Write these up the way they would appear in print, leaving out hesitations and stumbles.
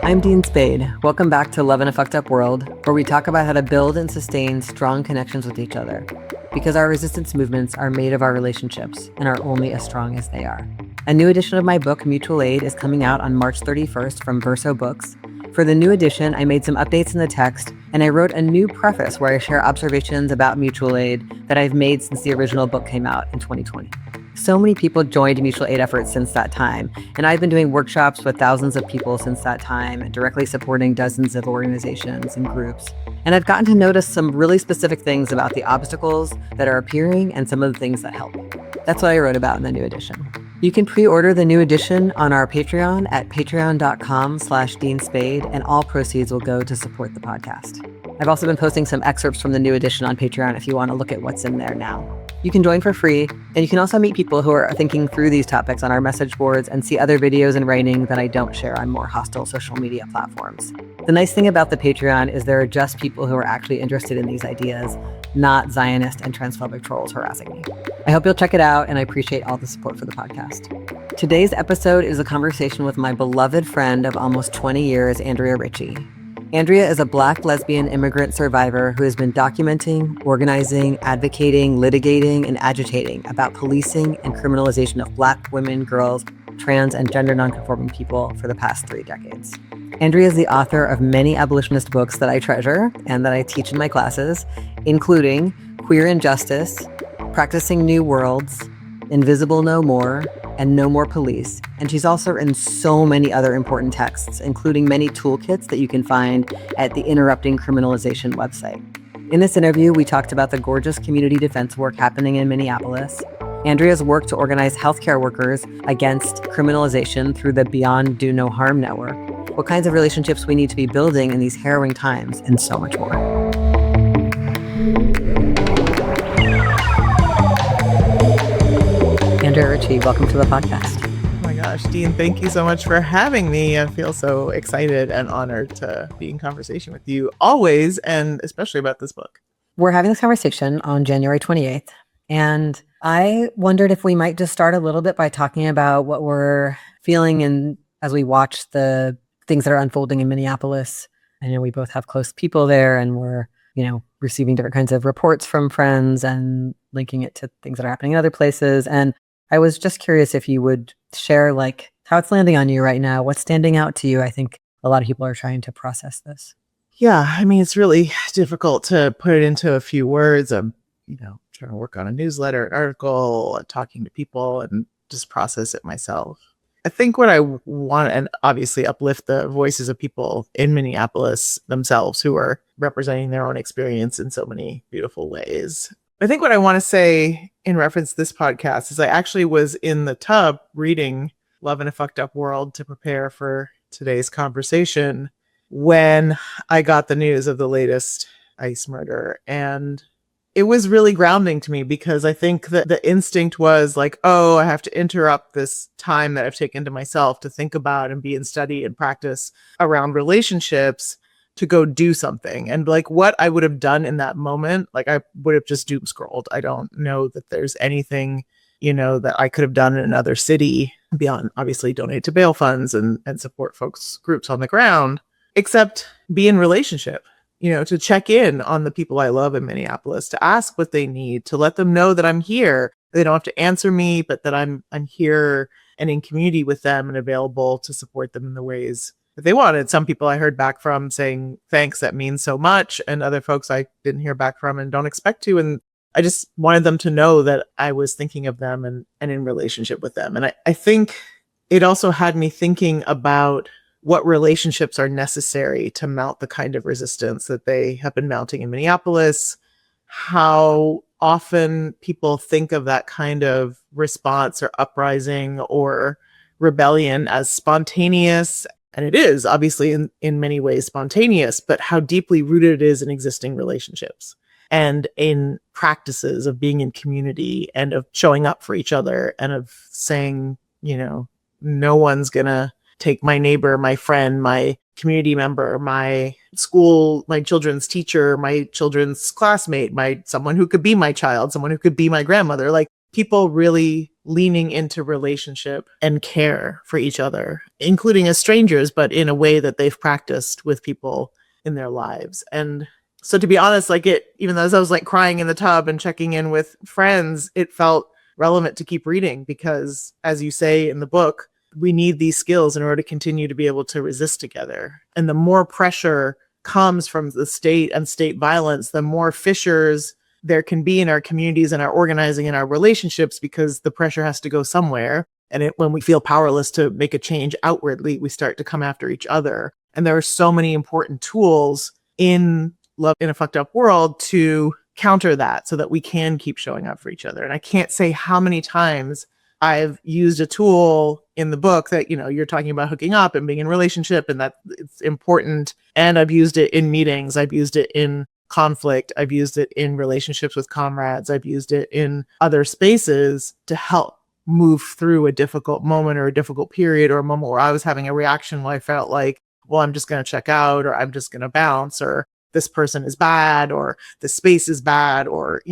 I'm Dean Spade. Welcome back to Love in a Fucked Up World, where we talk about how to build and sustain strong connections with each other. Because our resistance movements are made of our relationships and are only as strong as they are. A new edition of my book, Mutual Aid, is coming out on March 31st from Verso Books. For the new edition, I made some updates in the text, and I wrote a new preface where I share observations about mutual aid that I've made since the original book came out in 2020. So many people joined mutual aid efforts since that time, and I've been doing workshops with thousands of people since that time, directly supporting dozens of organizations and groups. And I've gotten to notice some really specific things about the obstacles that are appearing and some of the things that help. That's what I wrote about in the new edition. You can pre-order the new edition on our Patreon at patreon.com/DeanSpade, and all proceeds will go to support the podcast. I've also been posting some excerpts from the new edition on Patreon if you want to look at what's in there now. You can join for free, and you can also meet people who are thinking through these topics on our message boards and see other videos and writing that I don't share on more hostile social media platforms. The nice thing about the Patreon is there are just people who are actually interested in these ideas, not Zionist and transphobic trolls harassing me. I hope you'll check it out, and I appreciate all the support for the podcast. Today's episode is a conversation with my beloved friend of almost 20 years, Andrea Ritchie. Andrea is a Black lesbian immigrant survivor who has been documenting, organizing, advocating, litigating, and agitating about policing and criminalization of Black women, girls, trans, and gender nonconforming people for the past 3 decades. Andrea is the author of many abolitionist books that I treasure and that I teach in my classes, including Queer Injustice, Practicing New Worlds, Invisible No More, and No More Police. And she's also written so many other important texts, including many toolkits that you can find at the Interrupting Criminalization website. In this interview, we talked about the gorgeous community defense work happening in Minneapolis, Andrea's work to organize healthcare workers against criminalization through the Beyond Do No Harm network, what kinds of relationships we need to be building in these harrowing times, and so much more. Andrea Ritchie, welcome to the podcast. Oh my gosh, Dean, thank you so much for having me. I feel so excited and honored to be in conversation with you always, and especially about this book. We're having this conversation on January 28th, and I wondered if we might just start a little bit by talking about what we're feeling and as we watch the things that are unfolding in Minneapolis. I know we both have close people there, and we're, receiving different kinds of reports from friends and linking it to things that are happening in other places. And I was just curious if you would share how it's landing on you right now. What's standing out to you? I think a lot of people are trying to process this. Yeah, I mean, it's really difficult to put it into a few words. I'm, trying to work on a newsletter, an article, talking to people, and just process it myself. I think what I want, and obviously uplift the voices of people in Minneapolis themselves who are representing their own experience in so many beautiful ways. I think what I want to say in reference to this podcast is I actually was in the tub reading Love in a Fucked Up World to prepare for today's conversation when I got the news of the latest ICE murder. And it was really grounding to me because I think that the instinct was like, oh, I have to interrupt this time that I've taken to myself to think about and be in study and practice around relationships to go do something. And what I would have done in that moment, I would have just doom scrolled. I don't know that there's anything, that I could have done in another city beyond obviously donate to bail funds and support folks groups on the ground, except be in relationship. To check in on the people I love in Minneapolis, to ask what they need, to let them know that I'm here. They don't have to answer me, but that I'm here and in community with them and available to support them in the ways that they wanted. Some people I heard back from saying, thanks, that means so much. And other folks I didn't hear back from and don't expect to. And I just wanted them to know that I was thinking of them and in relationship with them. And I think it also had me thinking about what relationships are necessary to mount the kind of resistance that they have been mounting in Minneapolis, how often people think of that kind of response or uprising or rebellion as spontaneous. And it is obviously in many ways spontaneous, but how deeply rooted it is in existing relationships and in practices of being in community and of showing up for each other and of saying, no one's gonna take my neighbor, my friend, my community member, my school, my children's teacher, my children's classmate, someone who could be my child, someone who could be my grandmother. people really leaning into relationship and care for each other, including as strangers, but in a way that they've practiced with people in their lives. And so to be honest, like even though as I was like crying in the tub and checking in with friends, it felt relevant to keep reading because, as you say in the book, we need these skills in order to continue to be able to resist together. And the more pressure comes from the state and state violence, the more fissures there can be in our communities and our organizing and our relationships, because the pressure has to go somewhere. And when we feel powerless to make a change outwardly, we start to come after each other. And there are so many important tools in Love in a Fucked Up World to counter that so that we can keep showing up for each other. And I can't say how many times I've used a tool in the book that, you're talking about hooking up and being in relationship and that it's important. And I've used it in meetings. I've used it in conflict. I've used it in relationships with comrades. I've used it in other spaces to help move through a difficult moment or a difficult period or a moment where I was having a reaction where I felt like, well, I'm just going to check out, or I'm just going to bounce, or this person is bad, or the space is bad, or,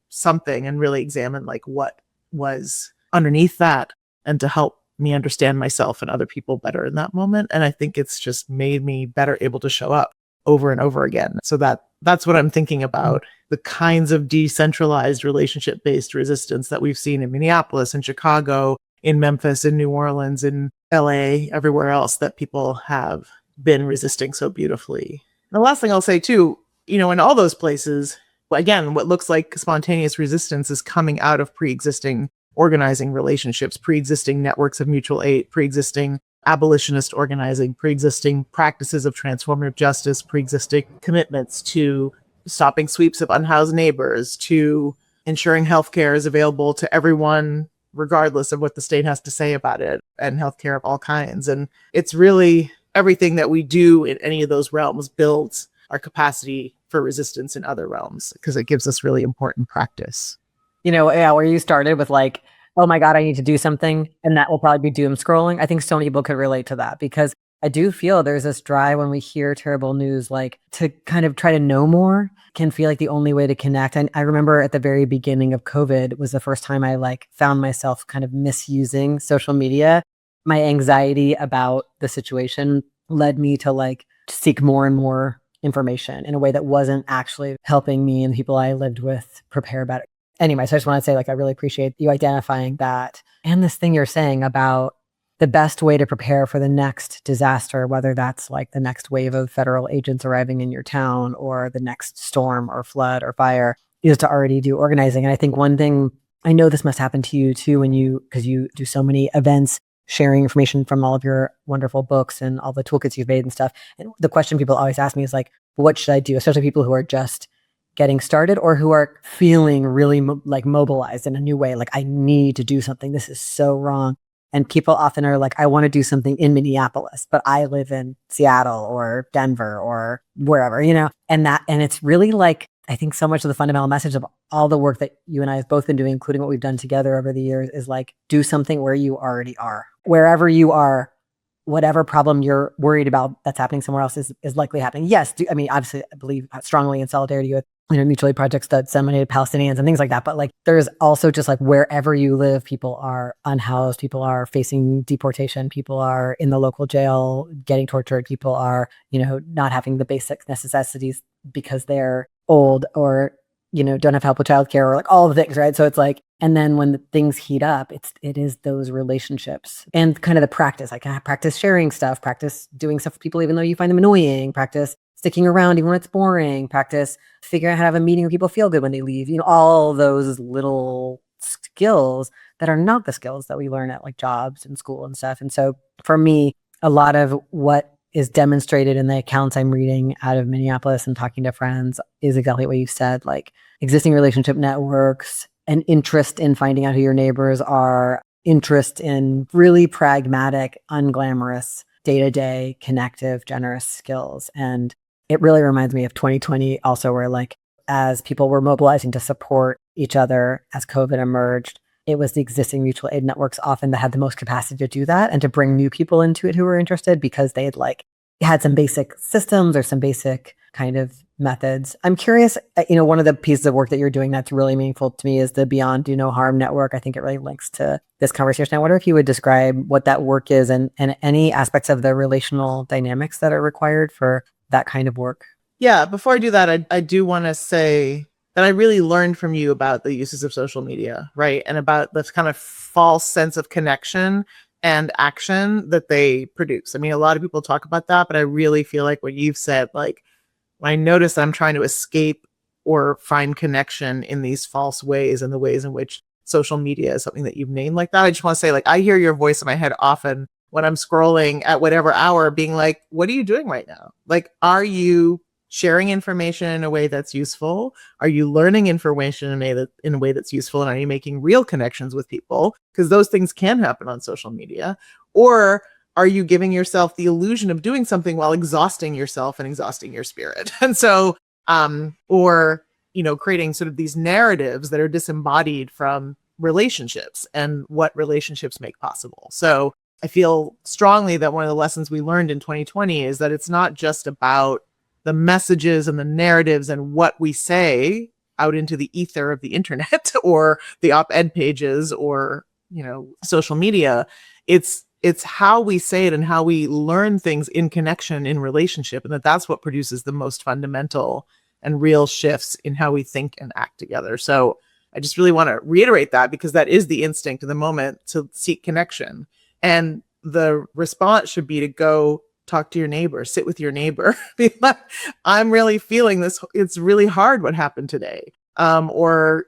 something, and really examine like what was underneath that and to help me understand myself and other people better in that moment. And I think it's just made me better able to show up over and over again. So that's what I'm thinking about, the kinds of decentralized relationship-based resistance that we've seen in Minneapolis and Chicago, in Memphis, in New Orleans, in LA, everywhere else that people have been resisting so beautifully. And the last thing I'll say too, in all those places, again, what looks like spontaneous resistance is coming out of pre-existing organizing relationships, pre-existing networks of mutual aid, pre-existing abolitionist organizing, pre-existing practices of transformative justice, pre-existing commitments to stopping sweeps of unhoused neighbors, to ensuring healthcare is available to everyone, regardless of what the state has to say about it, and healthcare of all kinds. And it's really everything that we do in any of those realms builds our capacity for resistance in other realms, because it gives us really important practice. Where you started with like, oh my God, I need to do something, and that will probably be doom scrolling. I think so many people could relate to that, because I do feel there's this drive when we hear terrible news, like to kind of try to know more can feel like the only way to connect. And I remember at the very beginning of COVID was the first time I like found myself kind of misusing social media. My anxiety about the situation led me to like seek more and more information in a way that wasn't actually helping me and people I lived with prepare better. Anyway, so I just want to say, like, I really appreciate you identifying that. And this thing you're saying about the best way to prepare for the next disaster, whether that's like the next wave of federal agents arriving in your town or the next storm or flood or fire, is to already do organizing. And I think one thing, I know this must happen to you too, because you do so many events, sharing information from all of your wonderful books and all the toolkits you've made and stuff. And the question people always ask me is like, what should I do? Especially people who are just getting started or who are feeling really mobilized in a new way. Like, I need to do something. This is so wrong. And people often are like, I want to do something in Minneapolis, but I live in Seattle or Denver or wherever, and it's really like, I think so much of the fundamental message of all the work that you and I have both been doing, including what we've done together over the years, is like, do something where you already are. Wherever you are, whatever problem you're worried about that's happening somewhere else is likely happening. Yes, obviously I believe strongly in solidarity with mutual aid projects that disseminated Palestinians and things like that. But like, there's also just like wherever you live, people are unhoused, people are facing deportation, people are in the local jail getting tortured, people are, not having the basic necessities because they're old or, don't have help with childcare or like all the things, right? So it's like, and then when the things heat up, it is those relationships and kind of the practice. Like, practice sharing stuff, practice doing stuff with people even though you find them annoying, practice sticking around even when it's boring, practice figuring out how to have a meeting where people feel good when they leave, all those little skills that are not the skills that we learn at like jobs and school and stuff. And so for me, a lot of what is demonstrated in the accounts I'm reading out of Minneapolis and talking to friends is exactly what you said, like existing relationship networks, an interest in finding out who your neighbors are, interest in really pragmatic, unglamorous, day-to-day, connective, generous skills. And it really reminds me of 2020 also, where like, as people were mobilizing to support each other as COVID emerged, it was the existing mutual aid networks often that had the most capacity to do that and to bring new people into it who were interested because they had like had some basic systems or some basic kind of methods. I'm curious, one of the pieces of work that you're doing that's really meaningful to me is the Beyond Do No Harm network. I think it really links to this conversation. I wonder if you would describe what that work is and any aspects of the relational dynamics that are required for that kind of work. Yeah, before I do that, I do want to say that I really learned from you about the uses of social media, right? And about this kind of false sense of connection and action that they produce. I mean, a lot of people talk about that, but I really feel like what you've said, like, when I notice I'm trying to escape or find connection in these false ways and the ways in which social media is something that you've named like that, I just want to say, like, I hear your voice in my head often when I'm scrolling at whatever hour being like, what are you doing right now? Like, are you sharing information in a way that's useful? Are you learning information in a way that's useful? And are you making real connections with people? Because those things can happen on social media. Or are you giving yourself the illusion of doing something while exhausting yourself and exhausting your spirit? And so, or, creating sort of these narratives that are disembodied from relationships and what relationships make possible. So I feel strongly that one of the lessons we learned in 2020 is that it's not just about the messages and the narratives and what we say out into the ether of the internet or the op-ed pages or, social media. It's how we say it and how we learn things in connection, in relationship, and that's what produces the most fundamental and real shifts in how we think and act together. So I just really want to reiterate that, because that is the instinct of the moment, to seek connection. And the response should be to go talk to your neighbor, sit with your neighbor. Be like, I'm really feeling this. It's really hard what happened today. Or,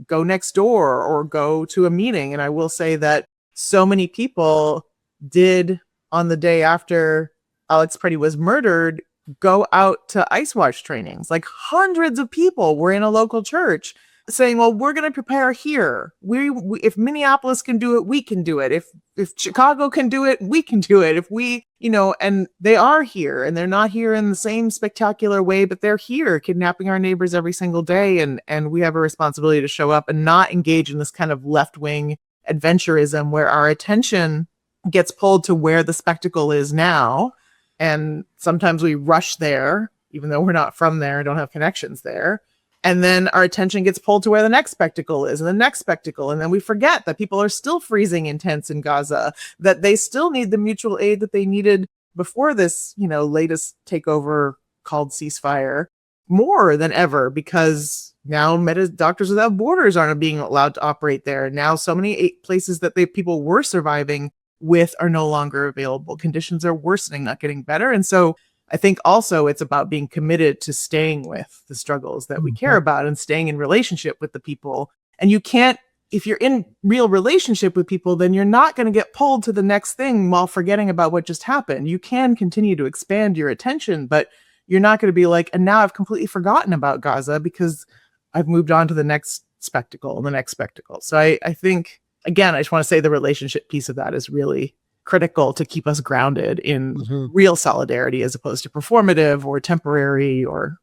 go next door or go to a meeting. And I will say that so many people did, on the day after Alex Preddy was murdered, go out to Ice Watch trainings. Like, hundreds of people were in a local church saying, well, we're going to prepare here. We if Minneapolis can do it, we can do it. If Chicago can do it, we can do it. If we, and they are here, and they're not here in the same spectacular way, but they're here kidnapping our neighbors every single day. And we have a responsibility to show up and not engage in this kind of left-wing adventurism where our attention gets pulled to where the spectacle is now. And sometimes we rush there, even though we're not from there and don't have connections there. And then our attention gets pulled to where the next spectacle is and the next spectacle. And then we forget that people are still freezing in tents in Gaza, that they still need the mutual aid that they needed before this, latest takeover called ceasefire, more than ever, because now Doctors Without Borders aren't being allowed to operate there. Now so many places that people were surviving with are no longer available. Conditions are worsening, not getting better. And so I think also it's about being committed to staying with the struggles that we care about and staying in relationship with the people. And you can't, if you're in real relationship with people, then you're not going to get pulled to the next thing while forgetting about what just happened. You can continue to expand your attention, but you're not going to be like, and now I've completely forgotten about Gaza because I've moved on to the next spectacle and the next spectacle. So I think, again, I just want to say the relationship piece of that is really critical to keep us grounded in real solidarity, as opposed to performative or temporary or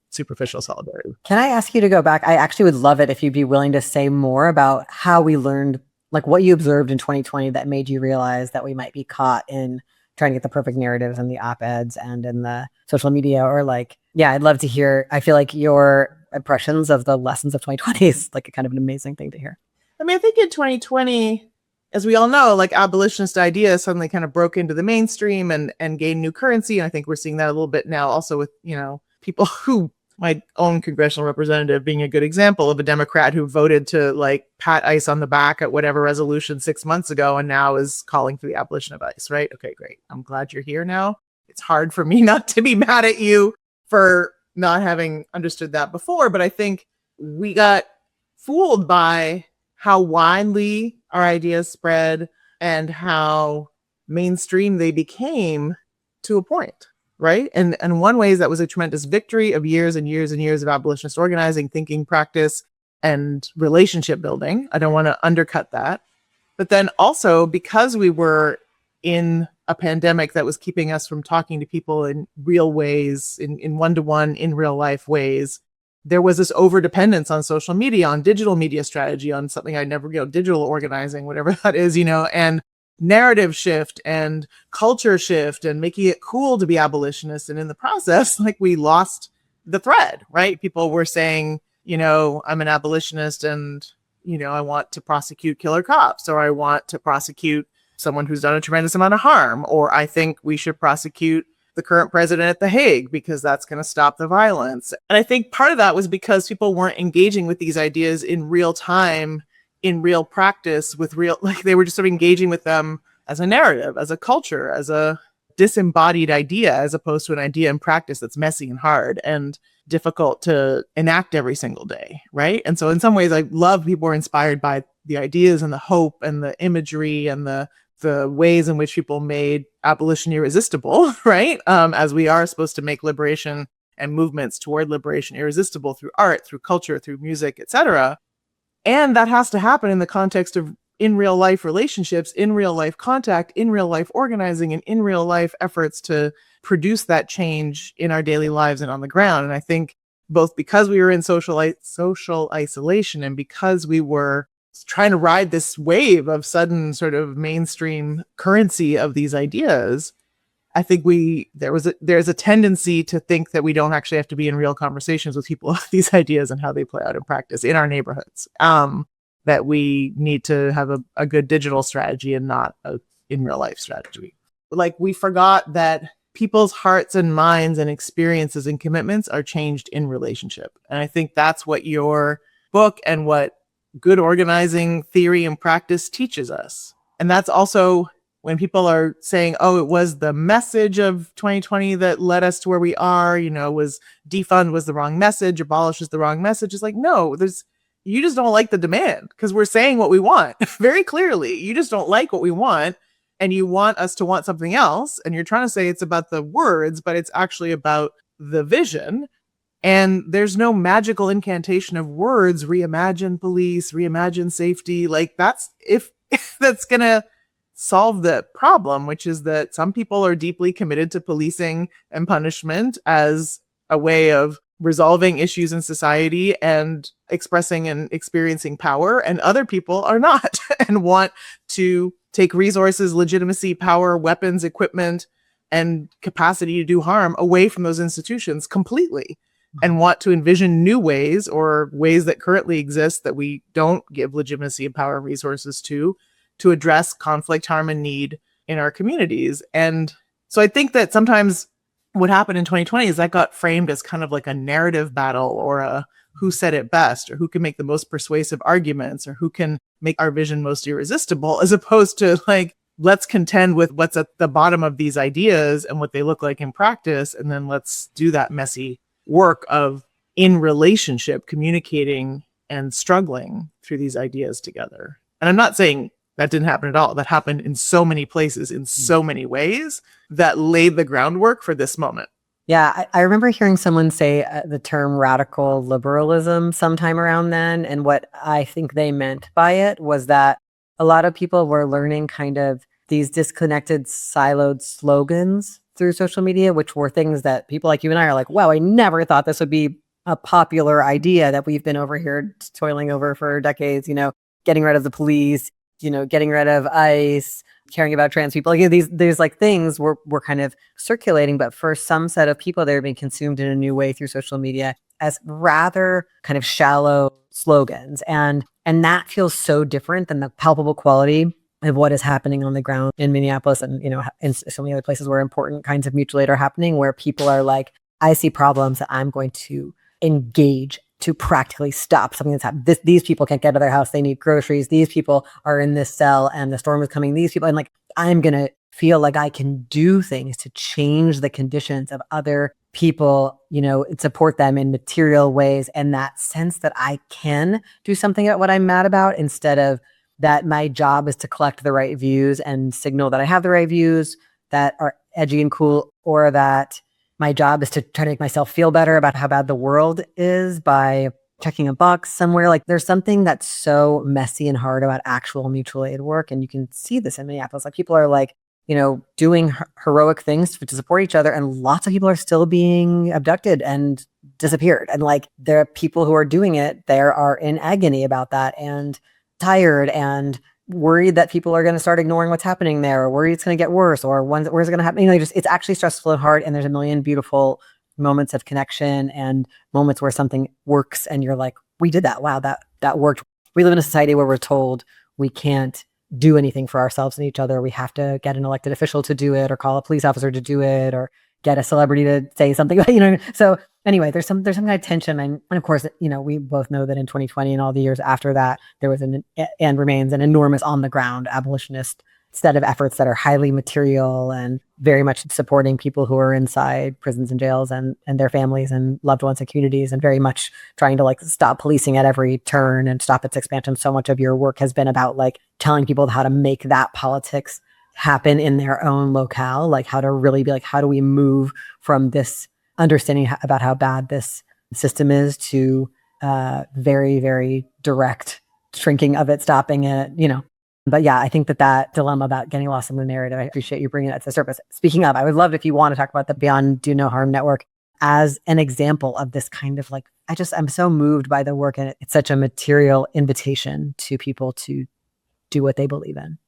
superficial solidarity. Can I ask you to go back? I actually would love it if you'd be willing to say more about how we learned, like what you observed in 2020 that made you realize that we might be caught in trying to get the perfect narratives in the op-eds and in the social media, or I'd love to hear. I feel like your impressions of the lessons of 2020 is like a kind of an amazing thing to hear. I mean, I think in 2020, as we all know, abolitionist ideas suddenly kind of broke into the mainstream and gained new currency. And I think we're seeing that a little bit now also with, people who, my own congressional representative being a good example of a Democrat who voted to pat ICE on the back at whatever resolution 6 months ago and now is calling for the abolition of ICE, right? Okay, great. I'm glad you're here now. It's hard for me not to be mad at you for not having understood that before, but I think we got fooled by how widely our ideas spread and how mainstream they became to a point, right? And one way is that was a tremendous victory of years and years and years of abolitionist organizing, thinking, practice, and relationship building. I don't want to undercut that. But then also, because we were in a pandemic that was keeping us from talking to people in real ways, in one-to-one, in real life ways, there was this over dependence on social media, on digital media strategy, on something I never, digital organizing, whatever that is, and narrative shift and culture shift and making it cool to be abolitionist. And in the process, like, we lost the thread, right? People were saying, I'm an abolitionist and, I want to prosecute killer cops, or I want to prosecute someone who's done a tremendous amount of harm, or I think we should prosecute the current president at The Hague because that's going to stop the violence. And I think part of that was because people weren't engaging with these ideas in real time, in real practice, with real, like, they were just sort of engaging with them as a narrative, as a culture, as a disembodied idea, as opposed to an idea in practice that's messy and hard and difficult to enact every single day, right? And so in some ways, I love people are inspired by the ideas and the hope and the imagery and the ways in which people made abolition irresistible, right? As we are supposed to make liberation and movements toward liberation irresistible through art, through culture, through music, etc. And that has to happen in the context of in real life relationships, in real life contact, in real life organizing, and in real life efforts to produce that change in our daily lives and on the ground. And I think both because we were in social isolation and because we were trying to ride this wave of sudden sort of mainstream currency of these ideas, I think there's a tendency to think that we don't actually have to be in real conversations with people of these ideas and how they play out in practice in our neighborhoods. That we need to have a good digital strategy and not a in real life strategy. Like, we forgot that people's hearts and minds and experiences and commitments are changed in relationship. And I think that's what your book and what good organizing theory and practice teaches us. And that's also when people are saying, oh, it was the message of 2020 that led us to where we are, was defund was the wrong message, abolish was the wrong message. It's like, no, you just don't like the demand, because we're saying what we want very clearly. You just don't like what we want, and you want us to want something else. And you're trying to say it's about the words, but it's actually about the vision. And there's no magical incantation of words, reimagine police, reimagine safety. Like, that's if that's going to solve the problem, which is that some people are deeply committed to policing and punishment as a way of resolving issues in society and expressing and experiencing power, and other people are not and want to take resources, legitimacy, power, weapons, equipment, and capacity to do harm away from those institutions completely, and want to envision new ways, or ways that currently exist that we don't give legitimacy and power and resources to address conflict, harm, and need in our communities. And so I think that sometimes what happened in 2020 is that got framed as kind of like a narrative battle, or a who said it best, or who can make the most persuasive arguments, or who can make our vision most irresistible, as opposed to like, let's contend with what's at the bottom of these ideas and what they look like in practice. And then let's do that messy work of in relationship, communicating and struggling through these ideas together. And I'm not saying that didn't happen at all. That happened in so many places, in so many ways, that laid the groundwork for this moment. Yeah, I remember hearing someone say the term radical liberalism sometime around then. And what I think they meant by it was that a lot of people were learning kind of these disconnected, siloed slogans through social media, which were things that people like you and I are like, wow, I never thought this would be a popular idea that we've been over here toiling over for decades, getting rid of the police, getting rid of ICE, caring about trans people. Like, these like things were kind of circulating, but for some set of people, they're being consumed in a new way through social media as rather kind of shallow slogans. And that feels so different than the palpable quality of what is happening on the ground in Minneapolis and, in so many other places where important kinds of mutual aid are happening, where people are like, I see problems that I'm going to engage to practically stop something that's happened. These people can't get out of their house. They need groceries. These people are in this cell and the storm is coming. These people, and like, I'm going to feel like I can do things to change the conditions of other people, and support them in material ways. And that sense that I can do something about what I'm mad about, instead of that my job is to collect the right views and signal that I have the right views that are edgy and cool, or that my job is to try to make myself feel better about how bad the world is by checking a box somewhere. Like, there's something that's so messy and hard about actual mutual aid work. And you can see this in Minneapolis. Like, people are like, doing heroic things to support each other. And lots of people are still being abducted and disappeared. And like, there are people who are doing it, they are in agony about that and tired and worried that people are going to start ignoring what's happening there, or worried it's going to get worse, or where's it going to happen. It's actually stressful and hard. And there's a million beautiful moments of connection and moments where something works and you're like, we did that. Wow, that worked. We live in a society where we're told we can't do anything for ourselves and each other. We have to get an elected official to do it, or call a police officer to do it, or get a celebrity to say something. So anyway, there's some kind of tension, and of course, we both know that in 2020 and all the years after that, there was and remains an enormous on the ground abolitionist set of efforts that are highly material and very much supporting people who are inside prisons and jails and their families and loved ones and communities, and very much trying to stop policing at every turn and stop its expansion. So much of your work has been about telling people how to make that politics happen in their own locale, how to really be how do we move from this understanding about how bad this system is to very, very direct shrinking of it, stopping it, But yeah, I think that dilemma about getting lost in the narrative, I appreciate you bringing that to the surface. Speaking of, I would love if you want to talk about the Beyond Do No Harm Network as an example of this kind of I'm so moved by the work, and it's such a material invitation to people to do what they believe in.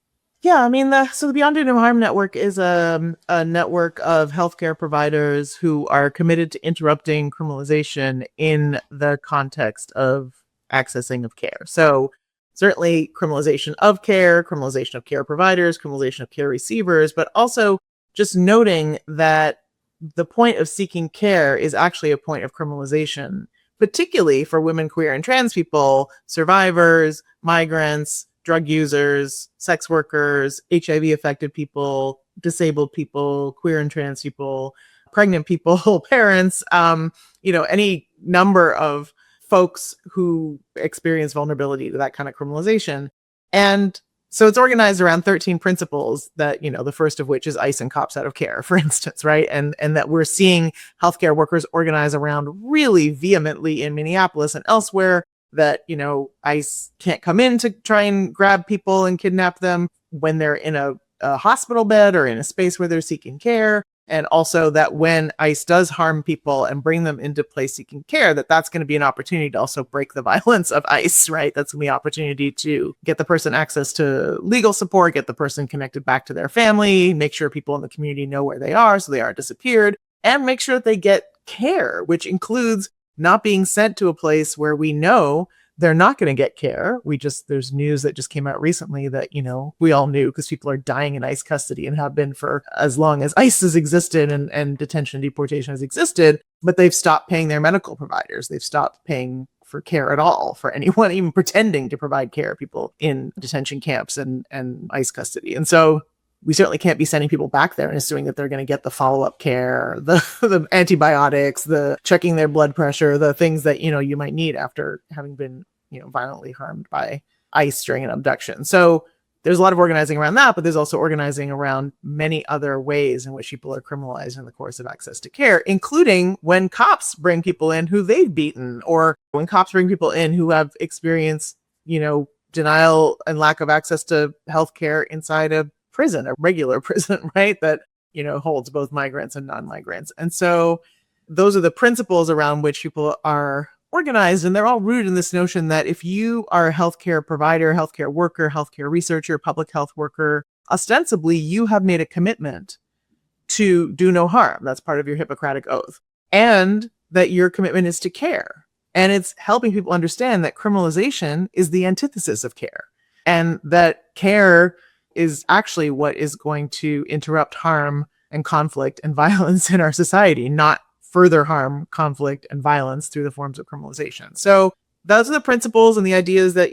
Yeah, I mean, the Beyond Do No Harm Network is a network of healthcare providers who are committed to interrupting criminalization in the context of accessing of care. So certainly criminalization of care providers, criminalization of care receivers, but also just noting that the point of seeking care is actually a point of criminalization, particularly for women, queer, and trans people, survivors, migrants, drug users, sex workers, HIV affected people, disabled people, queer and trans people, pregnant people, parents, any number of folks who experience vulnerability to that kind of criminalization. And so it's organized around 13 principles that, the first of which is ICE and cops out of care, for instance, right? And that we're seeing healthcare workers organize around really vehemently in Minneapolis and elsewhere, that, ICE can't come in to try and grab people and kidnap them when they're in a hospital bed or in a space where they're seeking care. And also that when ICE does harm people and bring them into place seeking care, that's going to be an opportunity to also break the violence of ICE, right? That's going to be an opportunity to get the person access to legal support, get the person connected back to their family, make sure people in the community know where they are so they aren't disappeared, and make sure that they get care, which includes not being sent to a place where we know they're not going to get care. There's news that just came out recently that, we all knew, because people are dying in ICE custody and have been for as long as ICE has existed and detention and deportation has existed, but they've stopped paying their medical providers. They've stopped paying for care at all for anyone even pretending to provide care, people in detention camps and ICE custody. And so we certainly can't be sending people back there and assuming that they're going to get the follow-up care, the antibiotics, the checking their blood pressure, the things that, you might need after having been, violently harmed by ICE during an abduction. So there's a lot of organizing around that, but there's also organizing around many other ways in which people are criminalized in the course of access to care, including when cops bring people in who they've beaten, or when cops bring people in who have experienced, denial and lack of access to healthcare inside a prison, a regular prison, right? That, holds both migrants and non-migrants. And so those are the principles around which people are organized. And they're all rooted in this notion that if you are a healthcare provider, healthcare worker, healthcare researcher, public health worker, ostensibly you have made a commitment to do no harm. That's part of your Hippocratic oath. And that your commitment is to care. And it's helping people understand that criminalization is the antithesis of care. And that care is actually what is going to interrupt harm and conflict and violence in our society, not further harm, conflict, and violence through the forms of criminalization. So those are the principles and the ideas that,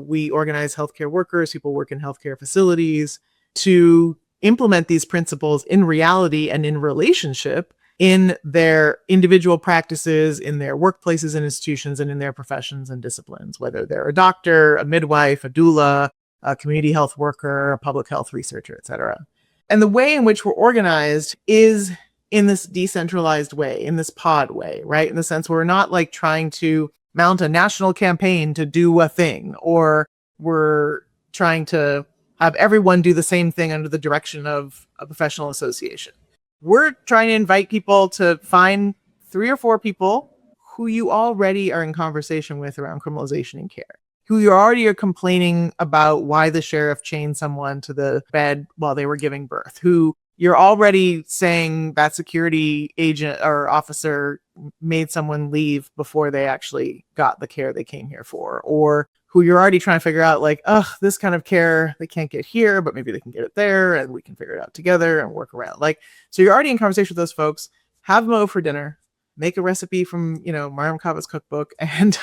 we organize healthcare workers, people work in healthcare facilities, to implement these principles in reality and in relationship in their individual practices, in their workplaces and institutions, and in their professions and disciplines, whether they're a doctor, a midwife, a doula, a community health worker, a public health researcher, et cetera. And the way in which we're organized is in this decentralized way, in this pod way, right? In the sense we're not trying to mount a national campaign to do a thing, or we're trying to have everyone do the same thing under the direction of a professional association. We're trying to invite people to find 3 or 4 people who you already are in conversation with around criminalization and care. who you already are complaining about why the sheriff chained someone to the bed while they were giving birth, who you're already saying that security agent or officer made someone leave before they actually got the care they came here for, or who you're already trying to figure out like, oh, this kind of care they can't get here, but maybe they can get it there and we can figure it out together and work around. Like, so you're already in conversation with those folks. Have them over for dinner, make a recipe from, Mariam Kava's cookbook, and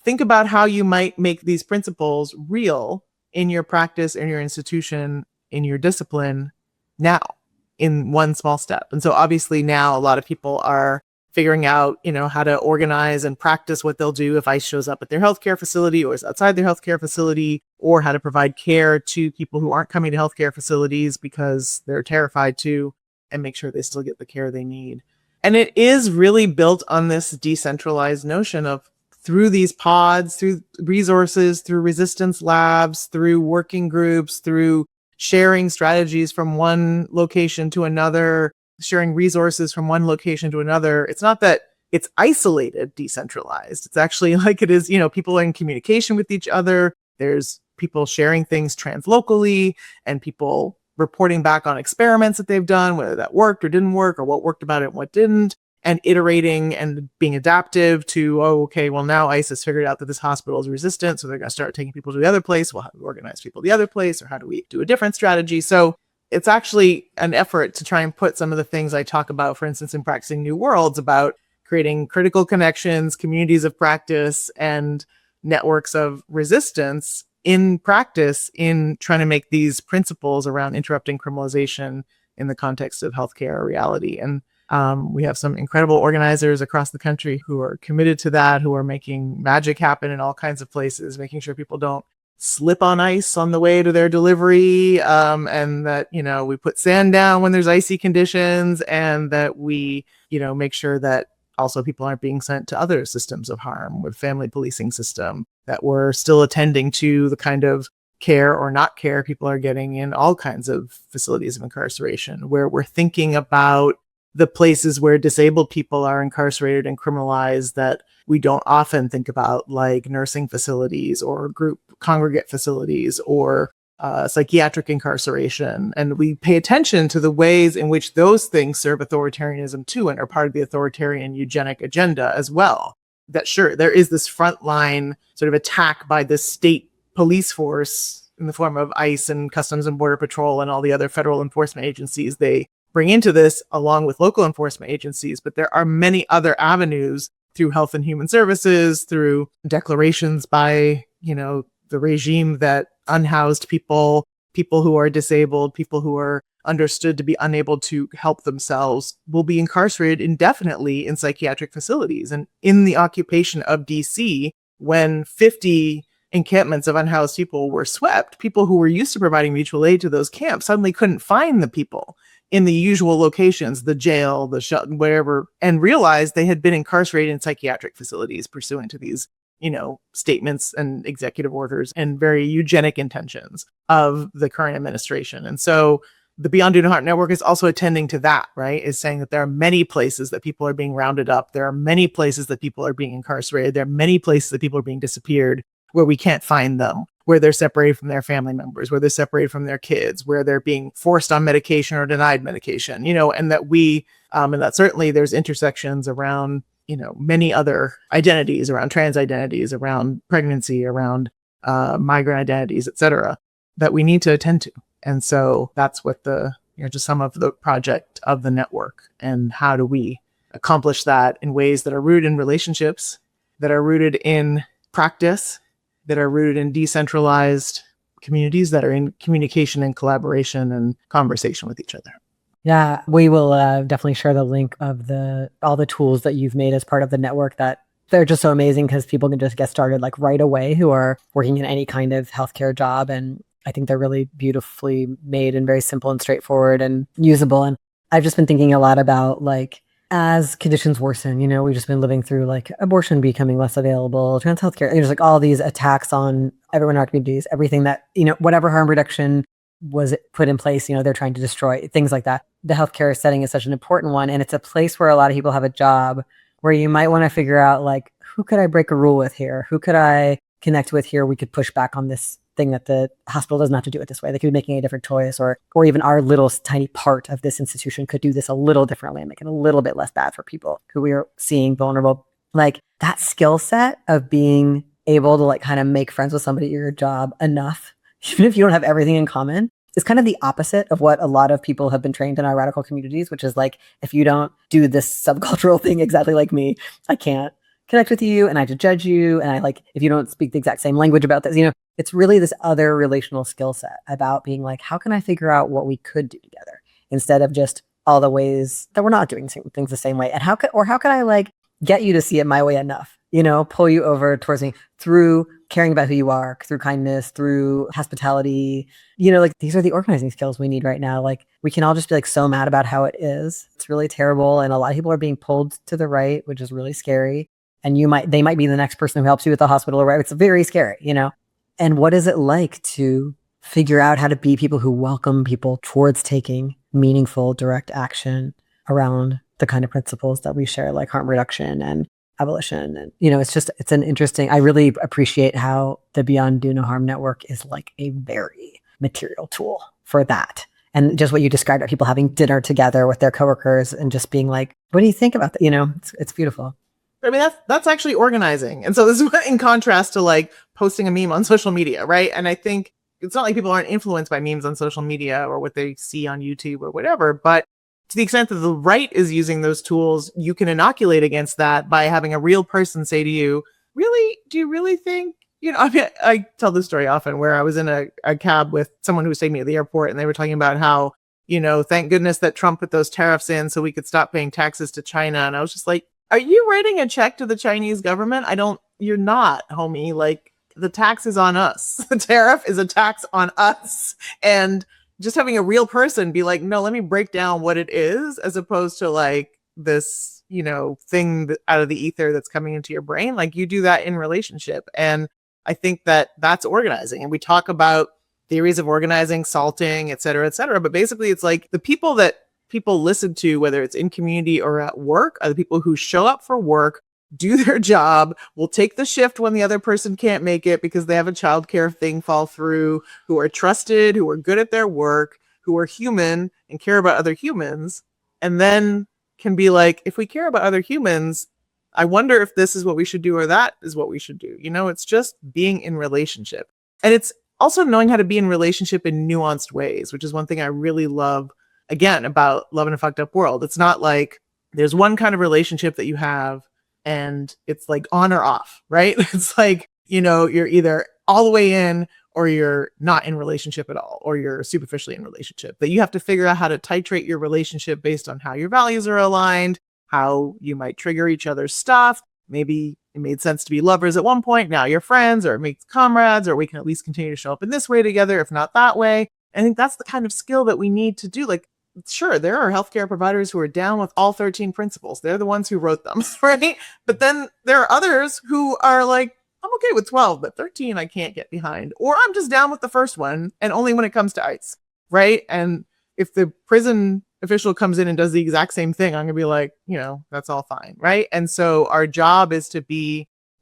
think about how you might make these principles real in your practice, in your institution, in your discipline now in one small step. And so obviously now a lot of people are figuring out, how to organize and practice what they'll do if ICE shows up at their healthcare facility or is outside their healthcare facility, or how to provide care to people who aren't coming to healthcare facilities because they're terrified to, and make sure they still get the care they need. And it is really built on this decentralized notion of, through these pods, through resources, through resistance labs, through working groups, through sharing strategies from one location to another, sharing resources from one location to another. It's not that it's isolated, decentralized. It's actually like it is, people are in communication with each other. There's people sharing things translocally and people reporting back on experiments that they've done, whether that worked or didn't work, or what worked about it and what didn't, and iterating and being adaptive to, okay, well, now ICE has figured out that this hospital is resistant, so they're going to start taking people to the other place. Well, how do we organize people to the other place, or how do we do a different strategy? So it's actually an effort to try and put some of the things I talk about, for instance, in Practicing New Worlds, about creating critical connections, communities of practice, and networks of resistance in practice, in trying to make these principles around interrupting criminalization in the context of healthcare a reality. And we have some incredible organizers across the country who are committed to that, who are making magic happen in all kinds of places, making sure people don't slip on ice on the way to their delivery, and that, we put sand down when there's icy conditions, and that we, make sure that also people aren't being sent to other systems of harm with family policing system, that we're still attending to the kind of care or not care people are getting in all kinds of facilities of incarceration, where we're thinking about the places where disabled people are incarcerated and criminalized that we don't often think about, like nursing facilities or group congregate facilities or psychiatric incarceration. And we pay attention to the ways in which those things serve authoritarianism too, and are part of the authoritarian eugenic agenda as well. That sure, there is this frontline sort of attack by the state police force in the form of ICE and Customs and Border Patrol and all the other federal enforcement agencies they bring into this, along with local enforcement agencies. But there are many other avenues through Health and Human Services, through declarations by, the regime that unhoused people, people who are disabled, people who are understood to be unable to help themselves, will be incarcerated indefinitely in psychiatric facilities. And in the occupation of DC, when 50 encampments of unhoused people were swept, people who were used to providing mutual aid to those camps suddenly couldn't find the people in the usual locations, the jail, the shelter, wherever, and realized they had been incarcerated in psychiatric facilities pursuant to these, statements and executive orders and very eugenic intentions of the current administration. And so the Beyond Due to Harm Network is also attending to that, right? Is saying that there are many places that people are being rounded up. There are many places that people are being incarcerated. There are many places that people are being disappeared where we can't find them, where they're separated from their family members, where they're separated from their kids, where they're being forced on medication or denied medication, and that we, and that certainly there's intersections around, many other identities, around trans identities, around pregnancy, around migrant identities, et cetera, that we need to attend to. And so that's what just some of the project of the network, and how do we accomplish that in ways that are rooted in relationships, that are rooted in practice, that are rooted in decentralized communities, that are in communication and collaboration and conversation with each other. Yeah, we will definitely share the link of all the tools that you've made as part of the network, that they're just so amazing because people can just get started like right away who are working in any kind of healthcare job. And I think they're really beautifully made and very simple and straightforward and usable. And I've just been thinking a lot about, like, as conditions worsen, we've just been living through like abortion becoming less available, trans healthcare, there's like all these attacks on everyone in our communities, everything that, whatever harm reduction was put in place, they're trying to destroy, things like that. The healthcare setting is such an important one. And it's a place where a lot of people have a job, where you might want to figure out, like, who could I break a rule with here? Who could I connect with here. We could push back on this thing that the hospital doesn't have to do it this way. They could be making a different choice, or even our little tiny part of this institution could do this a little differently and make it a little bit less bad for people who we are seeing vulnerable. Like that skill set of being able to like kind of make friends with somebody at your job enough, even if you don't have everything in common, is kind of the opposite of what a lot of people have been trained in our radical communities, which is like, if you don't do this subcultural thing exactly like me, I can't connect with you and I have to judge you. And I like, if you don't speak the exact same language about this, it's really this other relational skill set about being like, how can I figure out what we could do together instead of just all the ways that we're not doing things the same way? And how can I like get you to see it my way enough, pull you over towards me through caring about who you are, through kindness, through hospitality, like these are the organizing skills we need right now. Like we can all just be like so mad about how it is. It's really terrible. And a lot of people are being pulled to the right, which is really scary. And they might be the next person who helps you at the hospital, right? It's very scary, And what is it like to figure out how to be people who welcome people towards taking meaningful, direct action around the kind of principles that we share, like harm reduction and abolition. And, it's an interesting, I really appreciate how the Beyond Do No Harm Network is like a very material tool for that. And just what you described, people having dinner together with their coworkers and just being like, what do you think about that? It's beautiful. I mean, that's actually organizing. And so this is in contrast to like posting a meme on social media, right? And I think it's not like people aren't influenced by memes on social media or what they see on YouTube or whatever, but to the extent that the right is using those tools, you can inoculate against that by having a real person say to you, really, do you really think, I mean, I tell this story often where I was in a cab with someone who was taking me to the airport and they were talking about how, thank goodness that Trump put those tariffs in so we could stop paying taxes to China. And I was just like, are you writing a check to the Chinese government? You're not, homie. Like the tax is on us. The tariff is a tax on us. And just having a real person be like, no, let me break down what it is, as opposed to like this, thing out of the ether that's coming into your brain. Like you do that in relationship. And I think that that's organizing. And we talk about theories of organizing, salting, et cetera, et cetera. But basically it's like the people that people listen to, whether it's in community or at work, are the people who show up for work, do their job, will take the shift when the other person can't make it because they have a childcare thing fall through, who are trusted, who are good at their work, who are human and care about other humans, and then can be like, if we care about other humans, I wonder if this is what we should do or that is what we should do. It's just being in relationship. And it's also knowing how to be in relationship in nuanced ways, which is one thing I really love, again, about Love in a Fucked Up World. It's not like there's one kind of relationship that you have and it's like on or off, right? It's like, you're either all the way in or you're not in relationship at all, or you're superficially in relationship. That you have to figure out how to titrate your relationship based on how your values are aligned, how you might trigger each other's stuff. Maybe it made sense to be lovers at one point. Now you're friends, or it makes comrades, or we can at least continue to show up in this way together, if not that way. I think that's the kind of skill that we need to do. Like, sure, there are healthcare providers who are down with all 13 principles. They're the ones who wrote them, right? But then there are others who are like, I'm okay with 12, but 13 I can't get behind. Or I'm just down with the first one, and only when it comes to ICE, right? And if the prison official comes in and does the exact same thing, I'm going to be like, that's all fine, right? And so our job is to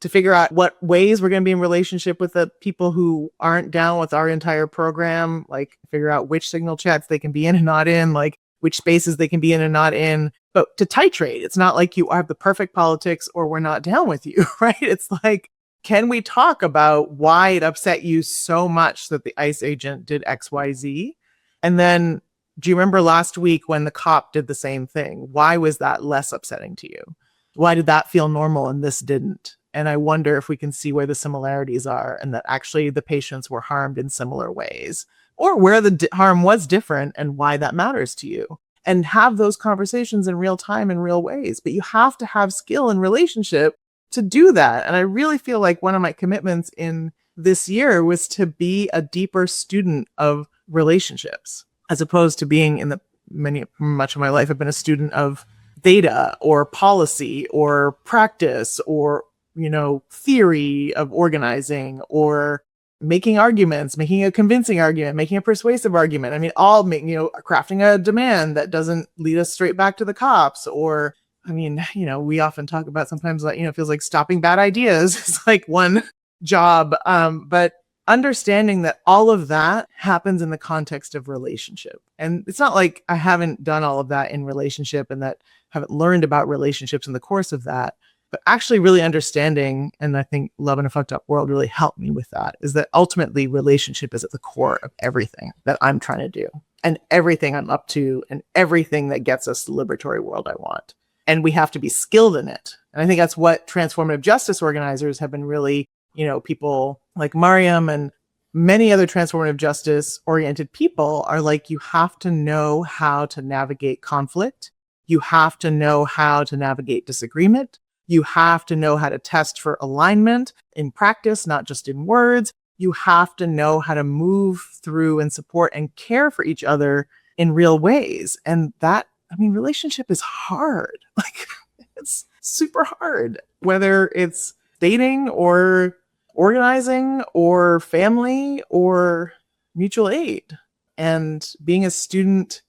figure out what ways we're going to be in relationship with the people who aren't down with our entire program, like figure out which signal chats they can be in and not in, like which spaces they can be in and not in, but to titrate. It's not like you have the perfect politics or we're not down with you, right? It's like, can we talk about why it upset you so much that the ICE agent did XYZ? And then, do you remember last week when the cop did the same thing? Why was that less upsetting to you? Why did that feel normal and this didn't? And I wonder if we can see where the similarities are, and that actually the patients were harmed in similar ways, or where the harm was different and why that matters to you. And have those conversations in real time in real ways. But you have to have skill in relationship to do that. And I really feel like one of my commitments in this year was to be a deeper student of relationships, as opposed to being in much of my life, I've been a student of data or policy or practice or, theory of organizing or making arguments, making a convincing argument, making a persuasive argument. I mean, crafting a demand that doesn't lead us straight back to the cops. Or, we often talk about sometimes like, it feels like stopping bad ideas. It's like one job. But understanding that all of that happens in the context of relationship. And it's not like I haven't done all of that in relationship and that haven't learned about relationships in the course of that, but actually really understanding, and I think Love in a Fucked Up World really helped me with that, is that ultimately relationship is at the core of everything that I'm trying to do and everything I'm up to and everything that gets us the liberatory world I want. And we have to be skilled in it. And I think that's what transformative justice organizers have been really, people like Mariam and many other transformative justice oriented people are like, you have to know how to navigate conflict. You have to know how to navigate disagreement. You have to know how to test for alignment in practice, not just in words. You have to know how to move through and support and care for each other in real ways. And that, relationship is hard. Like, it's super hard, whether it's dating or organizing or family or mutual aid. And being a student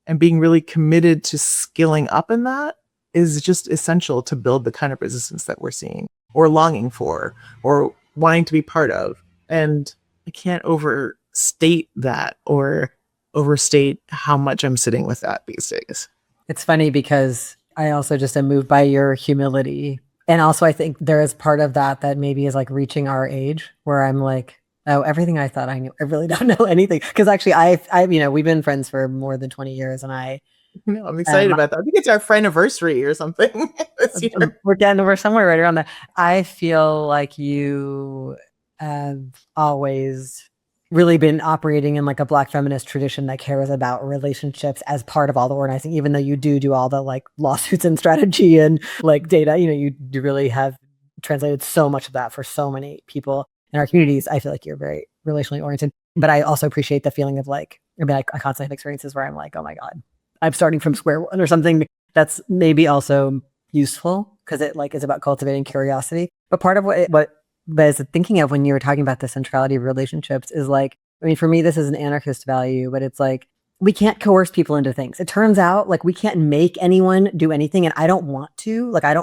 and being really committed to skilling up in that is just essential to build the kind of resistance that we're seeing or longing for or wanting to be part of. And I can't overstate that or overstate how much I'm sitting with that these days. It's funny because I also just am moved by your humility. And also I think there is part of that maybe is like reaching our age where I'm like, oh, everything I thought I knew, I really don't know anything. Because actually I we've been friends for more than 20 years and I'm excited about that. I think it's our friendiversary or something this year. We're somewhere right around that. I feel like you have always really been operating in like a Black feminist tradition that cares about relationships as part of all the organizing, even though you do all the like lawsuits and strategy and like data, you really have translated so much of that for so many people in our communities. I feel like you're very relationally oriented, but I also appreciate the feeling of like, I constantly have experiences where I'm like, oh my God, I'm starting from square one or something. That's maybe also useful because it like is about cultivating curiosity. But part of what I was thinking of when you were talking about the centrality of relationships is like, for me, this is an anarchist value, but it's like, we can't coerce people into things. It turns out like we can't make anyone do anything. And I don't want to, like, I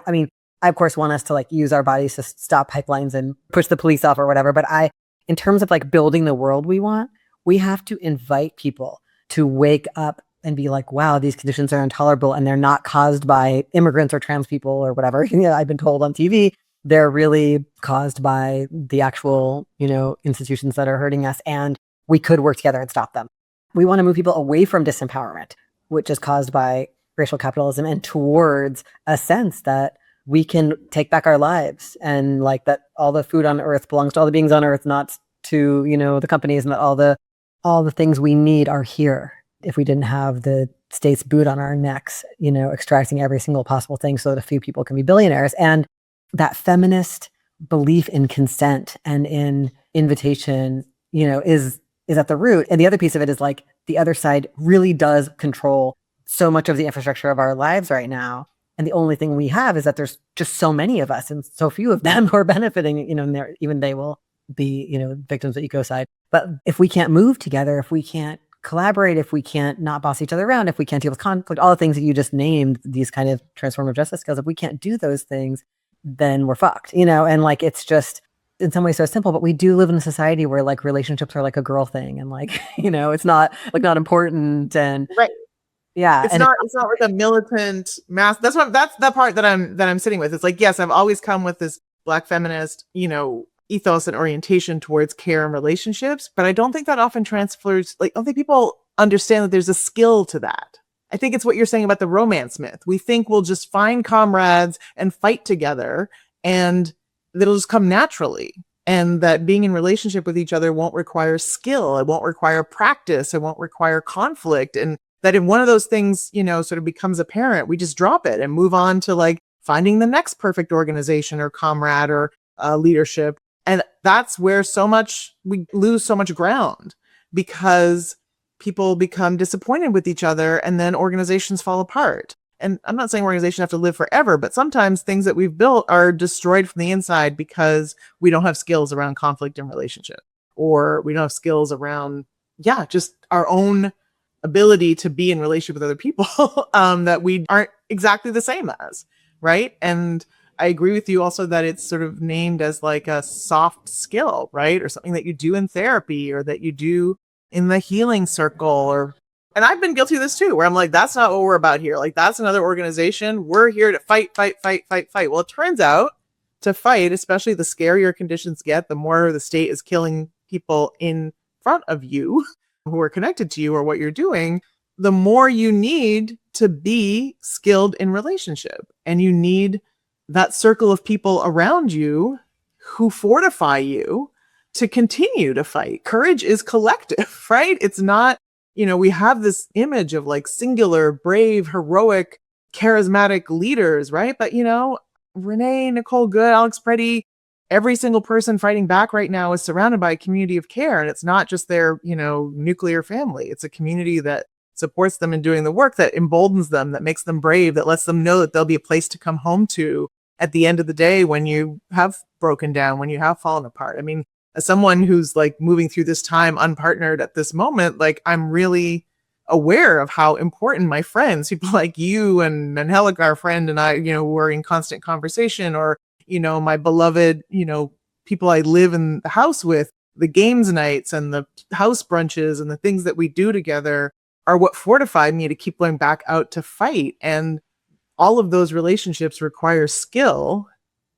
of course want us to like use our bodies to stop pipelines and push the police off or whatever. But in terms of like building the world we want, we have to invite people to wake up and be like, wow, these conditions are intolerable and they're not caused by immigrants or trans people or whatever. I've been told on TV. They're really caused by the actual, institutions that are hurting us. And we could work together and stop them. We want to move people away from disempowerment, which is caused by racial capitalism, and towards a sense that we can take back our lives and like that all the food on earth belongs to all the beings on earth, not to, the companies, and that all the things we need are here. If we didn't have the state's boot on our necks, extracting every single possible thing so that a few people can be billionaires. And that feminist belief in consent and in invitation, is at the root. And the other piece of it is like the other side really does control so much of the infrastructure of our lives right now. And the only thing we have is that there's just so many of us and so few of them who are benefiting, and even they will be, victims of ecocide. But if we can't move together, if we can't collaborate, if we can't not boss each other around, if we can't deal with conflict, all the things that you just named, these kind of transformative justice skills, if we can't do those things, then we're fucked, and like, it's just in some ways so simple, but we do live in a society where like relationships are like a girl thing. And like, it's not like not important. And right. Yeah. It's not like a militant mass. That's the part that I'm sitting with. It's like, yes, I've always come with this Black feminist, ethos and orientation towards care and relationships, but I don't think that often transfers. Like, I don't think people understand that there's a skill to that. I think it's what you're saying about the romance myth. We think we'll just find comrades and fight together and that'll just come naturally. And that being in relationship with each other won't require skill. It won't require practice. It won't require conflict. And that if one of those things, sort of becomes apparent, we just drop it and move on to like finding the next perfect organization or comrade or leadership. And that's where we lose so much ground because people become disappointed with each other and then organizations fall apart. And I'm not saying organizations have to live forever, but sometimes things that we've built are destroyed from the inside because we don't have skills around conflict and relationship, or we don't have skills around, just our own ability to be in relationship with other people that we aren't exactly the same as. Right. And I agree with you also that it's sort of named as like a soft skill, right? Or something that you do in therapy or that you do in the healing circle and I've been guilty of this too, where I'm like, that's not what we're about here. Like, that's another organization. We're here to fight, fight, fight, fight, fight. Well, it turns out to fight, especially the scarier conditions get, the more the state is killing people in front of you who are connected to you or what you're doing, the more you need to be skilled in relationship. And you need that circle of people around you who fortify you to continue to fight. Courage is collective, right? It's not, we have this image of like singular, brave, heroic, charismatic leaders, right? But, Renee, Nicole Good, Alex Preddy, every single person fighting back right now is surrounded by a community of care. And it's not just their, nuclear family. It's a community that supports them in doing the work, that emboldens them, that makes them brave, that lets them know that there'll be a place to come home to at the end of the day when you have broken down, when you have fallen apart. I mean, as someone who's like moving through this time unpartnered at this moment, like I'm really aware of how important my friends, people like you and Angelica, our friend, and I, were in constant conversation, or, my beloved, people I live in the house with, the games nights and the house brunches and the things that we do together are what fortified me to keep going back out to fight. And all of those relationships require skill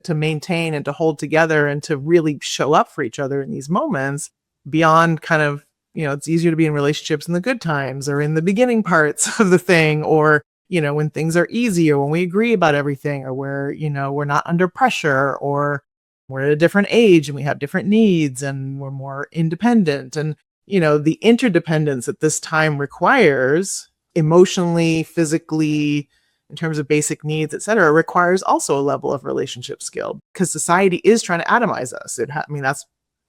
to maintain and to hold together and to really show up for each other in these moments beyond kind of, it's easier to be in relationships in the good times or in the beginning parts of the thing, or, when things are easy or when we agree about everything, or where, we're not under pressure, or we're at a different age and we have different needs and we're more independent. And, the interdependence that this time requires emotionally, physically, in terms of basic needs, et cetera, requires also a level of relationship skill, because society is trying to atomize us.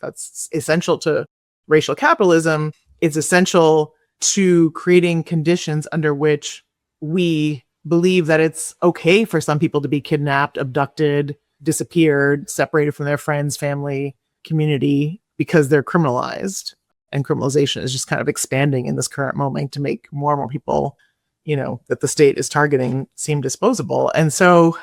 That's essential to racial capitalism. It's essential to creating conditions under which we believe that it's okay for some people to be kidnapped, abducted, disappeared, separated from their friends, family, community, because they're criminalized. And criminalization is just kind of expanding in this current moment to make more and more people, that the state is targeting seem disposable. And so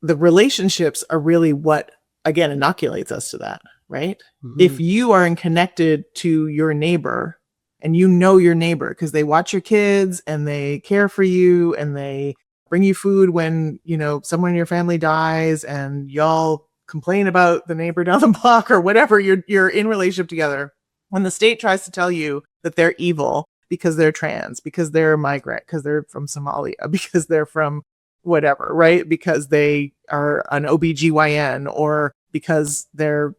the relationships are really what, again, inoculates us to that, right? Mm-hmm. If you are connected to your neighbor and your neighbor because they watch your kids and they care for you and they bring you food when, someone in your family dies, and y'all complain about the neighbor down the block or whatever, you're in relationship together. When the state tries to tell you that they're evil because they're trans, because they're a migrant, because they're from Somalia, because they're from whatever, right? Because they are an OBGYN, or because they're,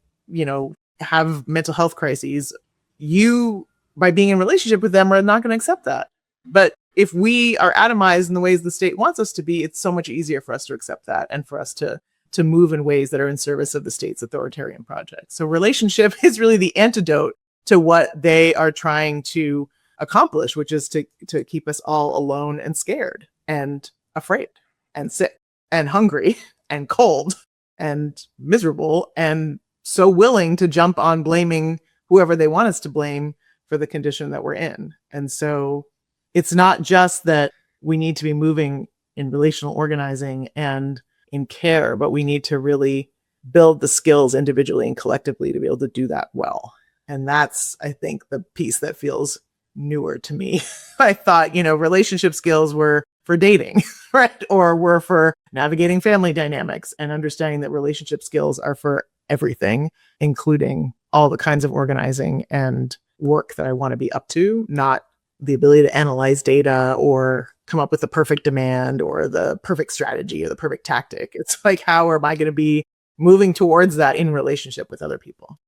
have mental health crises, you, by being in relationship with them, are not going to accept that. But if we are atomized in the ways the state wants us to be, it's so much easier for us to accept that and for us to move in ways that are in service of the state's authoritarian project. So relationship is really the antidote to what they are trying to accomplish, which is to keep us all alone and scared and afraid and sick and hungry and cold and miserable, and so willing to jump on blaming whoever they want us to blame for the condition that we're in. And so it's not just that we need to be moving in relational organizing and in care, but we need to really build the skills individually and collectively to be able to do that well. And that's, I think, the piece that feels newer to me. I thought, relationship skills were for dating, right? Or were for navigating family dynamics, and understanding that relationship skills are for everything, including all the kinds of organizing and work that I want to be up to, not the ability to analyze data or come up with the perfect demand or the perfect strategy or the perfect tactic. It's like, how am I going to be moving towards that in relationship with other people?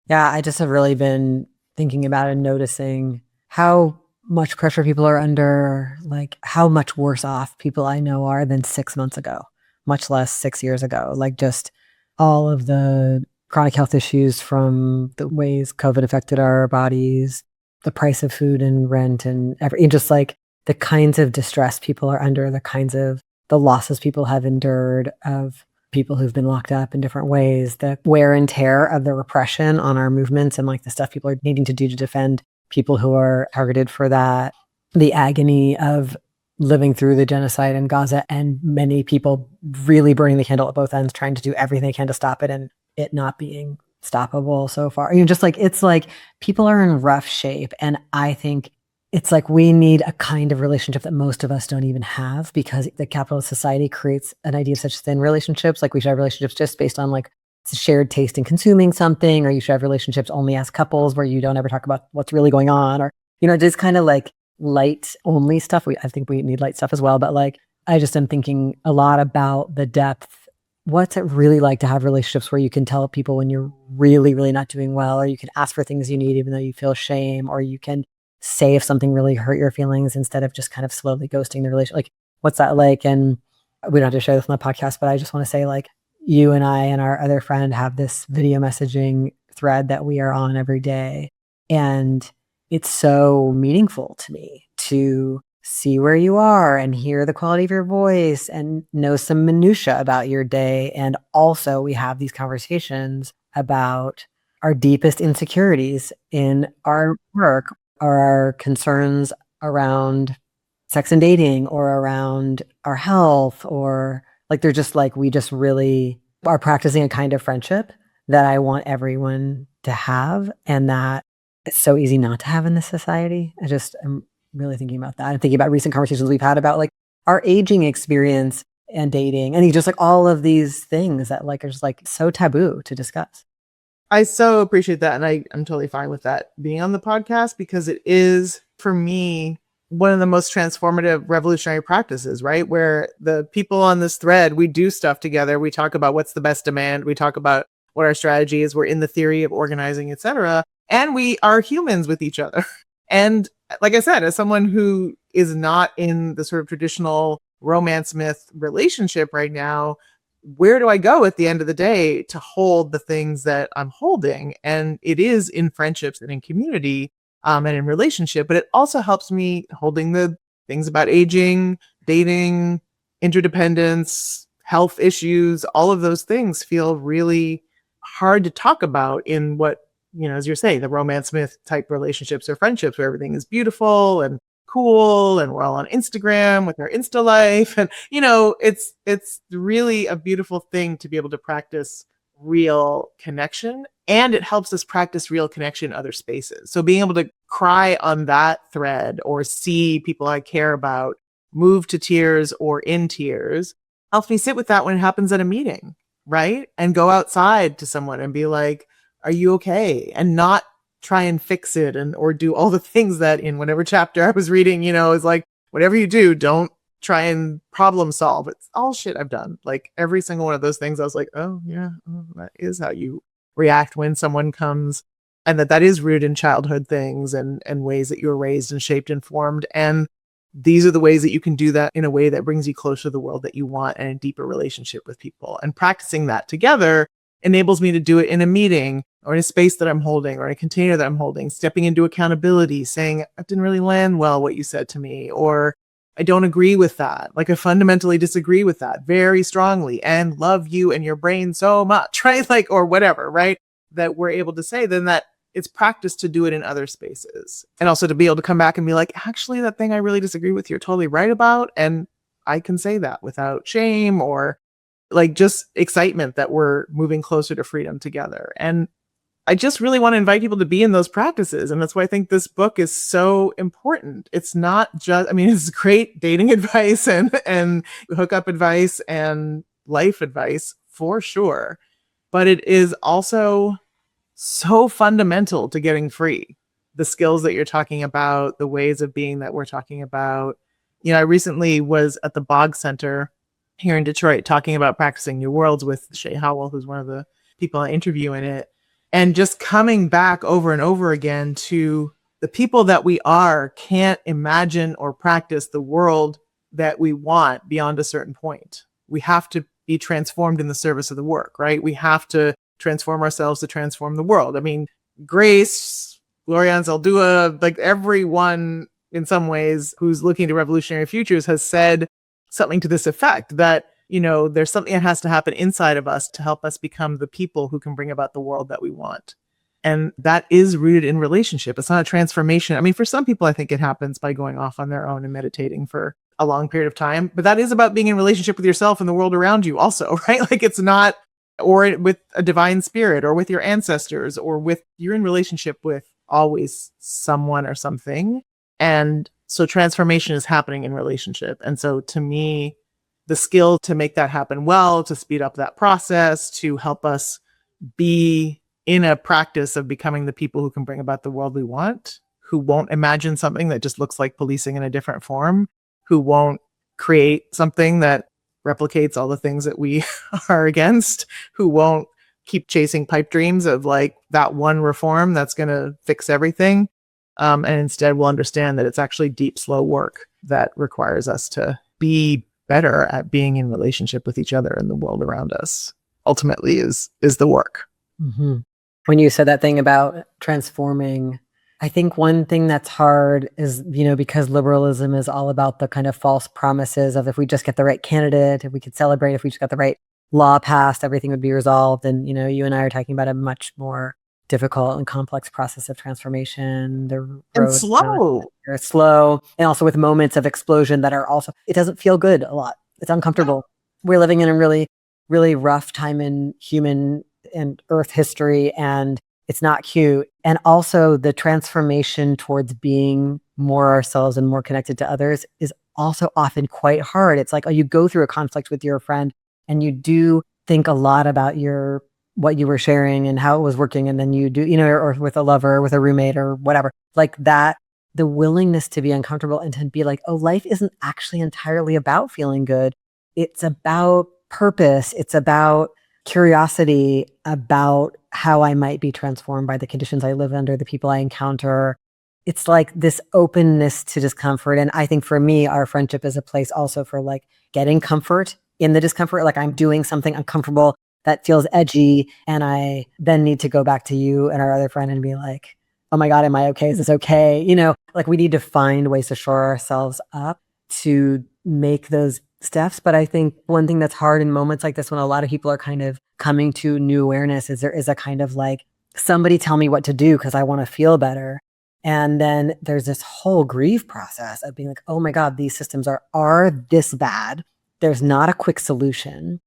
Yeah, I just have really been thinking about and noticing how much pressure people are under, like how much worse off people I know are than 6 months ago, much less 6 years ago. Like just all of the chronic health issues from the ways COVID affected our bodies, the price of food and rent and just like the kinds of distress people are under, the losses people have endured of people who've been locked up in different ways, the wear and tear of the repression on our movements and like the stuff people are needing to do to defend people who are targeted for that, the agony of living through the genocide in Gaza and many people really burning the candle at both ends, trying to do everything they can to stop it and it not being stoppable so far. Just like, it's like people are in rough shape. And I think it's like we need a kind of relationship that most of us don't even have, because the capitalist society creates an idea of such thin relationships. Like we should have relationships just based on like shared taste in consuming something, or you should have relationships only as couples where you don't ever talk about what's really going on, or, just kind of like light only stuff. I think we need light stuff as well. But like, I just am thinking a lot about the depth. What's it really like to have relationships where you can tell people when you're really, really not doing well, or you can ask for things you need even though you feel shame, or you can say if something really hurt your feelings instead of just kind of slowly ghosting the relationship. Like, what's that like? And we don't have to share this on the podcast, but I just want to say, like, you and I and our other friend have this video messaging thread that we are on every day. And it's so meaningful to me to see where you are and hear the quality of your voice and know some minutia about your day. And also we have these conversations about our deepest insecurities in our work, or our concerns around sex and dating, or around our health, or like they're just like, we just really are practicing a kind of friendship that I want everyone to have, and that it's so easy not to have in this society. I'm really thinking about that. I'm thinking about recent conversations we've had about like our aging experience and dating, and just like all of these things that like are just like so taboo to discuss. I so appreciate that. And I'm totally fine with that being on the podcast, because it is, for me, one of the most transformative revolutionary practices, right? Where the people on this thread, we do stuff together. We talk about what's the best demand. We talk about what our strategy is. We're in the theory of organizing, etc. And we are humans with each other. And like I said, as someone who is not in the sort of traditional romance myth relationship right now, where do I go at the end of the day to hold the things that I'm holding? And it is in friendships and in community and in relationship, but it also helps me holding the things about aging, dating, interdependence, health issues. All of those things feel really hard to talk about in what, as you're saying, the romance myth type relationships or friendships where everything is beautiful and cool and we're all on Instagram with our Insta life. And, it's really a beautiful thing to be able to practice real connection, and it helps us practice real connection in other spaces. So being able to cry on that thread or see people I care about move to tears or in tears helps me sit with that when it happens at a meeting, right? And go outside to someone and be like, are you okay? And not try and fix it or do all the things that in whatever chapter I was reading, is like, whatever you do, don't try and problem solve. It's all shit I've done. Like every single one of those things, I was like, oh yeah, that is how you react when someone comes, and that is rooted in childhood things and ways that you were raised and shaped and formed. And these are the ways that you can do that in a way that brings you closer to the world that you want and a deeper relationship with people. And practicing that together enables me to do it in a meeting or in a space that I'm holding or in a container that I'm holding, stepping into accountability, saying, I didn't really land well what you said to me, or I don't agree with that. Like I fundamentally disagree with that very strongly and love you and your brain so much, right? Like, or whatever, right? That we're able to say, then that it's practice to do it in other spaces. And also to be able to come back and be like, actually, that thing I really disagree with, you're totally right about. And I can say that without shame or like just excitement that we're moving closer to freedom together. And I just really want to invite people to be in those practices. And that's why I think this book is so important. It's not just, it's great dating advice and hookup advice and life advice for sure. But it is also so fundamental to getting free. The skills that you're talking about, the ways of being that we're talking about. I recently was at the Bog Center here in Detroit talking about practicing new worlds with Shay Howell, who's one of the people I interview in it. And just coming back over and over again to the people that we are can't imagine or practice the world that we want beyond a certain point. We have to be transformed in the service of the work, right? We have to transform ourselves to transform the world. Grace, Gloria Anzaldúa, like everyone in some ways who's looking to revolutionary futures has said something to this effect, that there's something that has to happen inside of us to help us become the people who can bring about the world that we want. And that is rooted in relationship. It's not a transformation. For some people, I think it happens by going off on their own and meditating for a long period of time, but that is about being in relationship with yourself and the world around you also, right? Like it's not, or with a divine spirit or with your ancestors or you're in relationship with always someone or something. And so transformation is happening in relationship. And so to me, the skill to make that happen well, to speed up that process, to help us be in a practice of becoming the people who can bring about the world we want, who won't imagine something that just looks like policing in a different form, who won't create something that replicates all the things that we are against, who won't keep chasing pipe dreams of like that one reform that's going to fix everything. And instead we'll understand that it's actually deep, slow work that requires us to be better at being in relationship with each other and the world around us. Ultimately is the work. Mm-hmm. When you said that thing about transforming, I think one thing that's hard is, because liberalism is all about the kind of false promises of if we just get the right candidate, if we could celebrate, if we just got the right law passed, everything would be resolved. And, you and I are talking about a much more difficult and complex process of transformation. And slow. Slow. And also with moments of explosion that are also, it doesn't feel good a lot. It's uncomfortable. We're living in a really, really rough time in human and earth history, and it's not cute. And also the transformation towards being more ourselves and more connected to others is also often quite hard. It's like, you go through a conflict with your friend and you do think a lot about what you were sharing and how it was working. And then you do, or with a lover, with a roommate or whatever, like that, the willingness to be uncomfortable and to be like, life isn't actually entirely about feeling good. It's about purpose. It's about curiosity about how I might be transformed by the conditions I live under, the people I encounter. It's like this openness to discomfort. And I think for me, our friendship is a place also for like getting comfort in the discomfort. Like I'm doing something uncomfortable that feels edgy, and I then need to go back to you and our other friend and be like, oh my God, am I okay? Is this okay? Like we need to find ways to shore ourselves up to make those steps. But I think one thing that's hard in moments like this, when a lot of people are kind of coming to new awareness, is there is a kind of like, somebody tell me what to do because I want to feel better. And then there's this whole grief process of being like, oh my God, these systems are this bad. There's not a quick solution.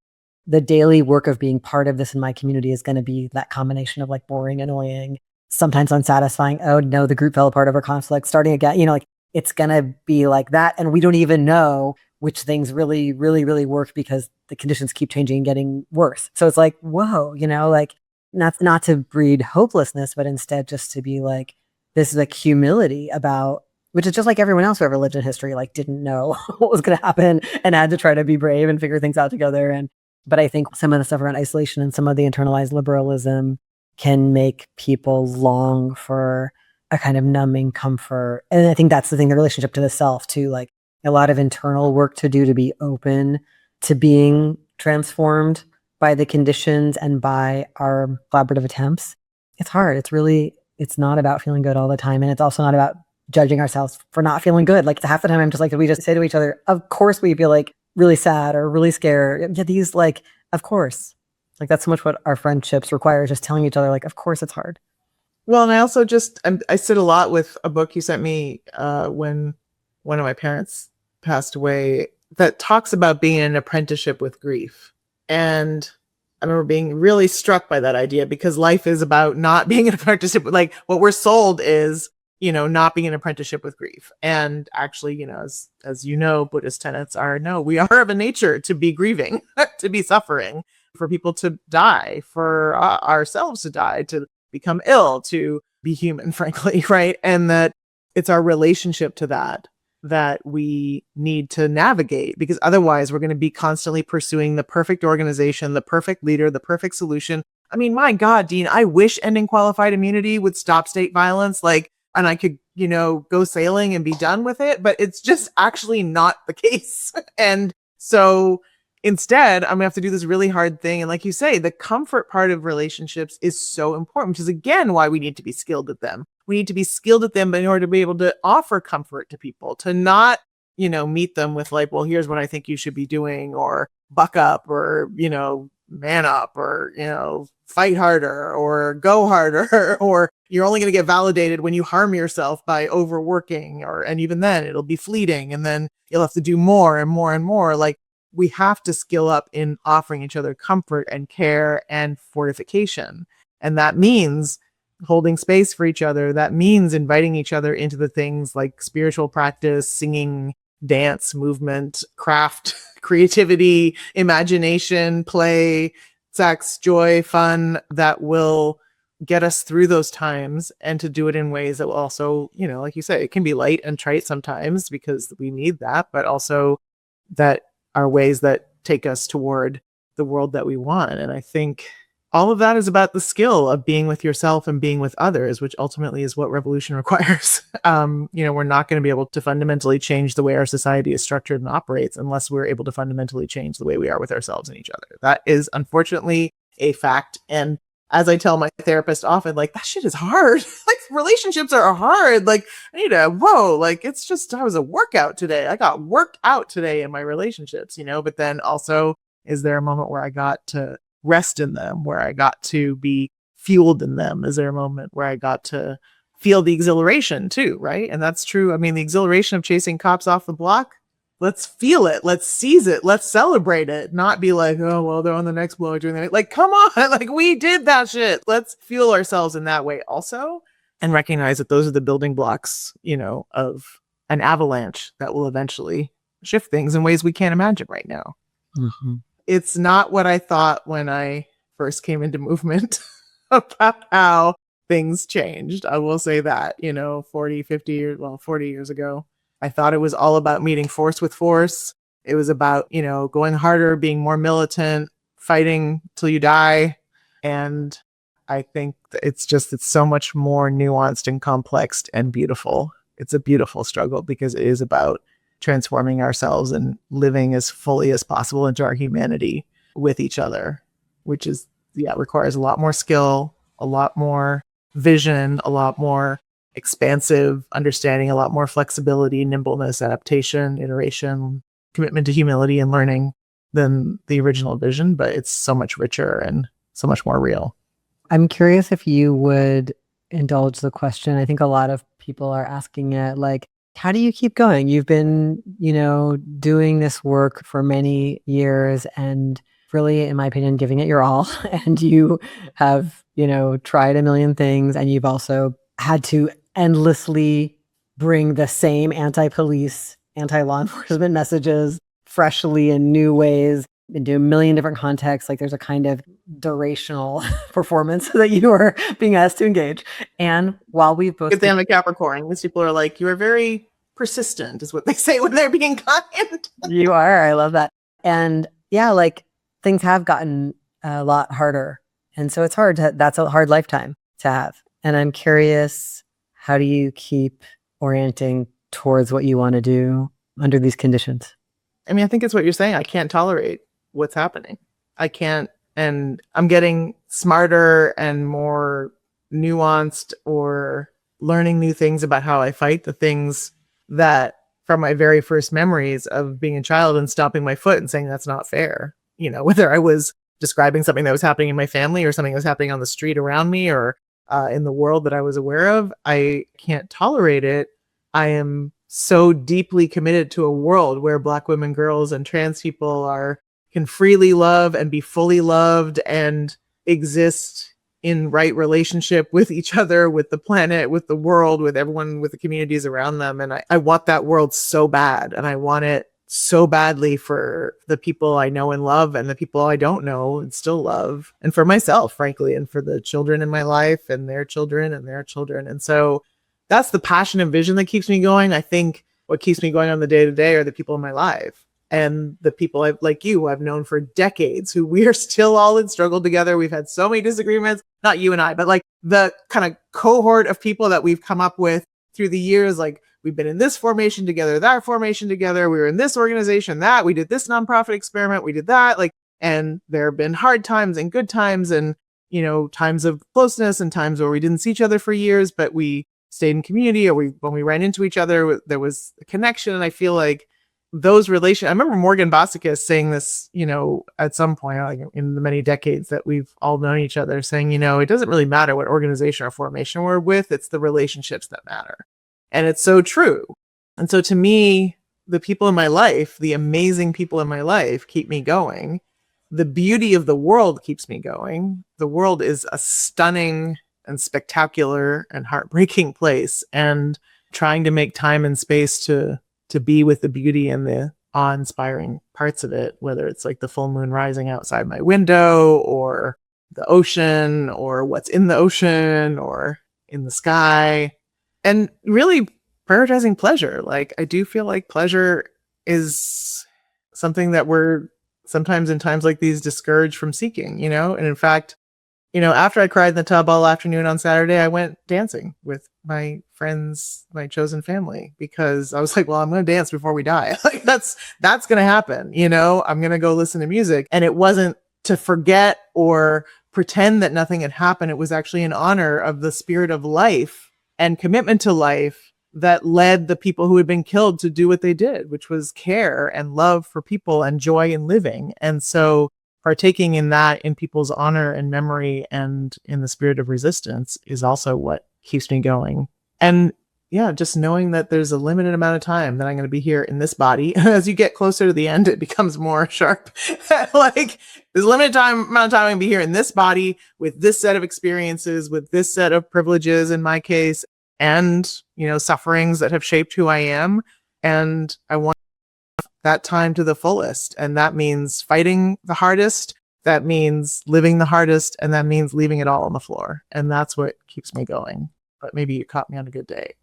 The daily work of being part of this in my community is going to be that combination of like boring, annoying, sometimes unsatisfying. Oh no, the group fell apart over conflict, starting again, like it's going to be like that. And we don't even know which things really, really, really work because the conditions keep changing and getting worse. So it's like, whoa, like not to breed hopelessness, but instead just to be like, this is like humility about, which is just like everyone else who ever lived in history, like didn't know what was going to happen and had to try to be brave and figure things out together. But I think some of the stuff around isolation and some of the internalized liberalism can make people long for a kind of numbing comfort. And I think that's the thing, the relationship to the self too, like a lot of internal work to do to be open to being transformed by the conditions and by our collaborative attempts. It's hard. It's not about feeling good all the time. And it's also not about judging ourselves for not feeling good. Like half the time I'm just like, we just say to each other, of course we feel like really sad or really scared. Yeah, these like, of course. Like that's so much what our friendships require, just telling each other like, of course it's hard. Well, and I also I sit a lot with a book you sent me when one of my parents passed away that talks about being in an apprenticeship with grief. And I remember being really struck by that idea because life is about not being in an apprenticeship. Like what we're sold is, not being in an apprenticeship with grief. And actually, as Buddhist tenets are, no, we are of a nature to be grieving, to be suffering, for people to die, for ourselves to die, to become ill, to be human, frankly, right? And that it's our relationship to that we need to navigate, because otherwise we're going to be constantly pursuing the perfect organization, the perfect leader, the perfect solution. I mean, my God, Dean, I wish ending qualified immunity would stop state violence, and I could, go sailing and be done with it, but it's just actually not the case. And so instead, I'm gonna have to do this really hard thing. And like you say, the comfort part of relationships is so important, which is again why we need to be skilled at them. We need to be skilled at them in order to be able to offer comfort to people, to not, meet them with like, well, here's what I think you should be doing, or buck up, or, man up, or, fight harder or go harder, or you're only going to get validated when you harm yourself by overworking, and even then it'll be fleeting. And then you'll have to do more and more and more. Like, we have to skill up in offering each other comfort and care and fortification. And that means holding space for each other. That means inviting each other into the things like spiritual practice, singing, dance, movement, craft, creativity, imagination, play, sex, joy, fun, that will get us through those times, and to do it in ways that will also, like you say, it can be light and trite sometimes because we need that, but also that are ways that take us toward the world that we want. And I think all of that is about the skill of being with yourself and being with others, which ultimately is what revolution requires. We're not going to be able to fundamentally change the way our society is structured and operates unless we're able to fundamentally change the way we are with ourselves and each other. That is unfortunately a fact. And as I tell my therapist often, like, that shit is hard. Like, relationships are hard. Like, I need to, it's just, I was a workout today. I got worked out today in my relationships, but then also, is there a moment where I got to rest in them, where I got to be fueled in them? Is there a moment where I got to feel the exhilaration too, right? And that's true. I mean, the exhilaration of chasing cops off the block, let's feel it. Let's seize it. Let's celebrate it. Not be like, oh, well, they're on the next blow doing that. Like, come on. Like, we did that shit. Let's fuel ourselves in that way also, and recognize that those are the building blocks, of an avalanche that will eventually shift things in ways we can't imagine right now. Mm-hmm. It's not what I thought when I first came into movement about how things changed. I will say that, 40 years ago. I thought it was all about meeting force with force. It was about, going harder, being more militant, fighting till you die. And I think it's so much more nuanced and complex and beautiful. It's a beautiful struggle because it is about transforming ourselves and living as fully as possible into our humanity with each other, which is, requires a lot more skill, a lot more vision, a lot more expansive understanding, a lot more flexibility, nimbleness, adaptation, iteration, commitment to humility and learning than the original vision, but it's so much richer and so much more real. I'm curious if you would indulge the question. I think a lot of people are asking it, like, how do you keep going? You've been, doing this work for many years and really, in my opinion, giving it your all. And you have, tried a million things, and you've also had to endlessly bring the same anti-police, anti-law enforcement messages freshly in new ways into a million different contexts. Like, there's a kind of durational performance that you are being asked to engage. And while we've both... Good thing I'm a Capricorn. These people are like, you are very persistent, is what they say when they're being kind. You are. I love that. And yeah, like, things have gotten a lot harder. And so it's hard. That's a hard lifetime to have. And I'm curious, how do you keep orienting towards what you want to do under these conditions? I mean, I think it's what you're saying. I can't tolerate what's happening. I can't. And I'm getting smarter and more nuanced, or learning new things about how I fight the things that from my very first memories of being a child and stomping my foot and saying that's not fair. Whether I was describing something that was happening in my family or something that was happening on the street around me, or in the world that I was aware of, I can't tolerate it. I am so deeply committed to a world where Black women, girls, and trans people can freely love and be fully loved and exist in right relationship with each other, with the planet, with the world, with everyone, with the communities around them. And I want that world so bad. And I want it so badly for the people I know and love, and the people I don't know and still love, and for myself, frankly, and for the children in my life and their children and their children. And so that's the passion and vision that keeps me going. I think what keeps me going on the day to day are the people in my life, and the people like you, I've known for decades, who we are still all in struggle together. We've had so many disagreements, not you and I, but like the kind of cohort of people that we've come up with through the years. Like, we've been in this formation together, that formation together. We were in this organization, that we did this nonprofit experiment, we did that. Like, and there have been hard times and good times, and, times of closeness and times where we didn't see each other for years, but we stayed in community, or when we ran into each other, there was a connection. And I feel like those relations, I remember Morgan Bosicus saying this, at some point, like in the many decades that we've all known each other, saying, it doesn't really matter what organization or formation we're with, it's the relationships that matter. And it's so true. And so to me, the people in my life, the amazing people in my life keep me going. The beauty of the world keeps me going. The world is a stunning and spectacular and heartbreaking place. And trying to make time and space to be with the beauty and the awe-inspiring parts of it, whether it's like the full moon rising outside my window or the ocean or what's in the ocean or in the sky, and really prioritizing pleasure. Like, I do feel like pleasure is something that we're sometimes in times like these discouraged from seeking, and in fact, after I cried in the tub all afternoon on Saturday, I went dancing with my friends, my chosen family, because I was like, well, I'm going to dance before we die. Like that's going to happen. I'm going to go listen to music. And it wasn't to forget or pretend that nothing had happened. It was actually in honor of the spirit of life and commitment to life that led the people who had been killed to do what they did, which was care and love for people and joy in living. And so partaking in that, in people's honor and memory and in the spirit of resistance, is also what keeps me going. And yeah, just knowing that there's a limited amount of time that I'm going to be here in this body. As you get closer to the end, it becomes more sharp. Like, there's a limited amount of time I'm going to be here in this body with this set of experiences, with this set of privileges in my case, and, sufferings that have shaped who I am. And I want that time to the fullest. And that means fighting the hardest. That means living the hardest. And that means leaving it all on the floor. And that's what keeps me going. But maybe you caught me on a good day.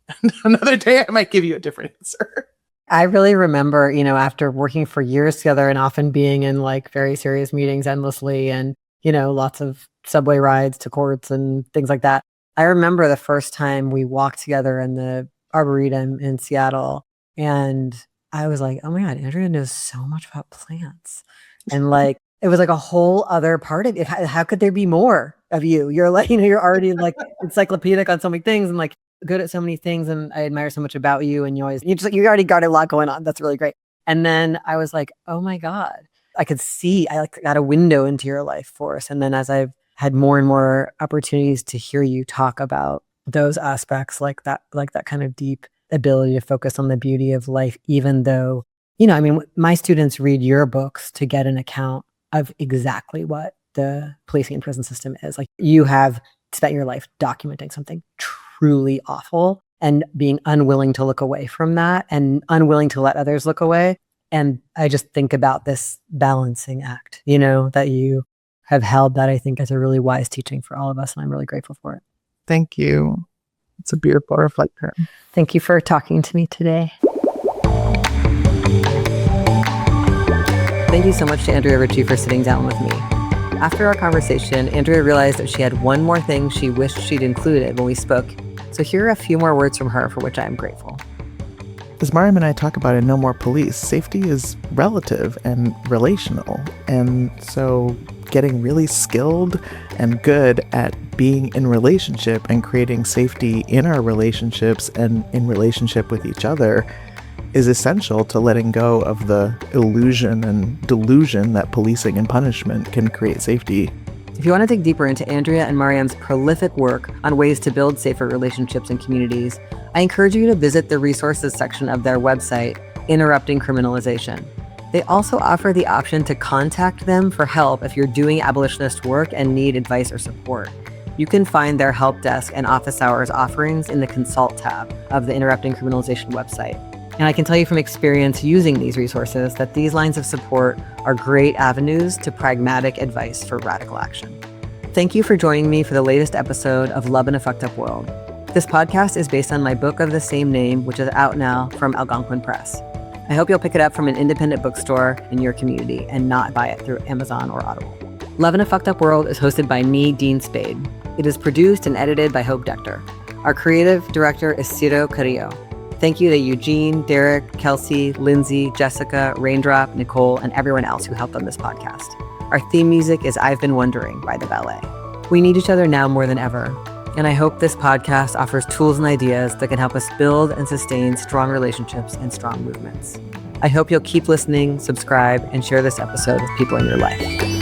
Another day, I might give you a different answer. I really remember, after working for years together and often being in like very serious meetings endlessly and, lots of subway rides to courts and things like that. I remember the first time we walked together in the Arboretum in Seattle, and I was like, oh my God, Andrea knows so much about plants. And like, it was like a whole other part of it. How could there be more of you? You're like, you're already like encyclopedic on so many things and like good at so many things. And I admire so much about you. And you already got a lot going on. That's really great. And then I was like, oh my God, I could see, I like got a window into your life force. And then as I've had more and more opportunities to hear you talk about those aspects, like that kind of deep ability to focus on the beauty of life, even though, my students read your books to get an account of exactly what the policing and prison system is. Like, you have spent your life documenting something truly awful and being unwilling to look away from that and unwilling to let others look away. And I just think about this balancing act, that you have held, that I think is a really wise teaching for all of us. And I'm really grateful for it. Thank you. It's a beautiful reflector. Thank you for talking to me today. Thank you so much to Andrea Ritchie for sitting down with me. After our conversation, Andrea realized that she had one more thing she wished she'd included when we spoke. So here are a few more words from her for which I am grateful. As Mariam and I talk about in No More Police, safety is relative and relational. And so getting really skilled and good at being in relationship and creating safety in our relationships and in relationship with each other is essential to letting go of the illusion and delusion that policing and punishment can create safety. If you want to dig deeper into Andrea and Mariam's prolific work on ways to build safer relationships and communities, I encourage you to visit the resources section of their website, Interrupting Criminalization. They also offer the option to contact them for help if you're doing abolitionist work and need advice or support. You can find their help desk and office hours offerings in the Consult tab of the Interrupting Criminalization website. And I can tell you from experience using these resources that these lines of support are great avenues to pragmatic advice for radical action. Thank you for joining me for the latest episode of Love in a Fucked Up World. This podcast is based on my book of the same name, which is out now from Algonquin Press. I hope you'll pick it up from an independent bookstore in your community and not buy it through Amazon or Audible. Love in a Fucked Up World is hosted by me, Dean Spade. It is produced and edited by Hope Dector. Our creative director is Ciro Carrillo. Thank you to Eugene, Derek, Kelsey, Lindsay, Jessica, Raindrop, Nicole, and everyone else who helped on this podcast. Our theme music is I've Been Wondering by The Ballet. We need each other now more than ever, and I hope this podcast offers tools and ideas that can help us build and sustain strong relationships and strong movements. I hope you'll keep listening, subscribe, and share this episode with people in your life.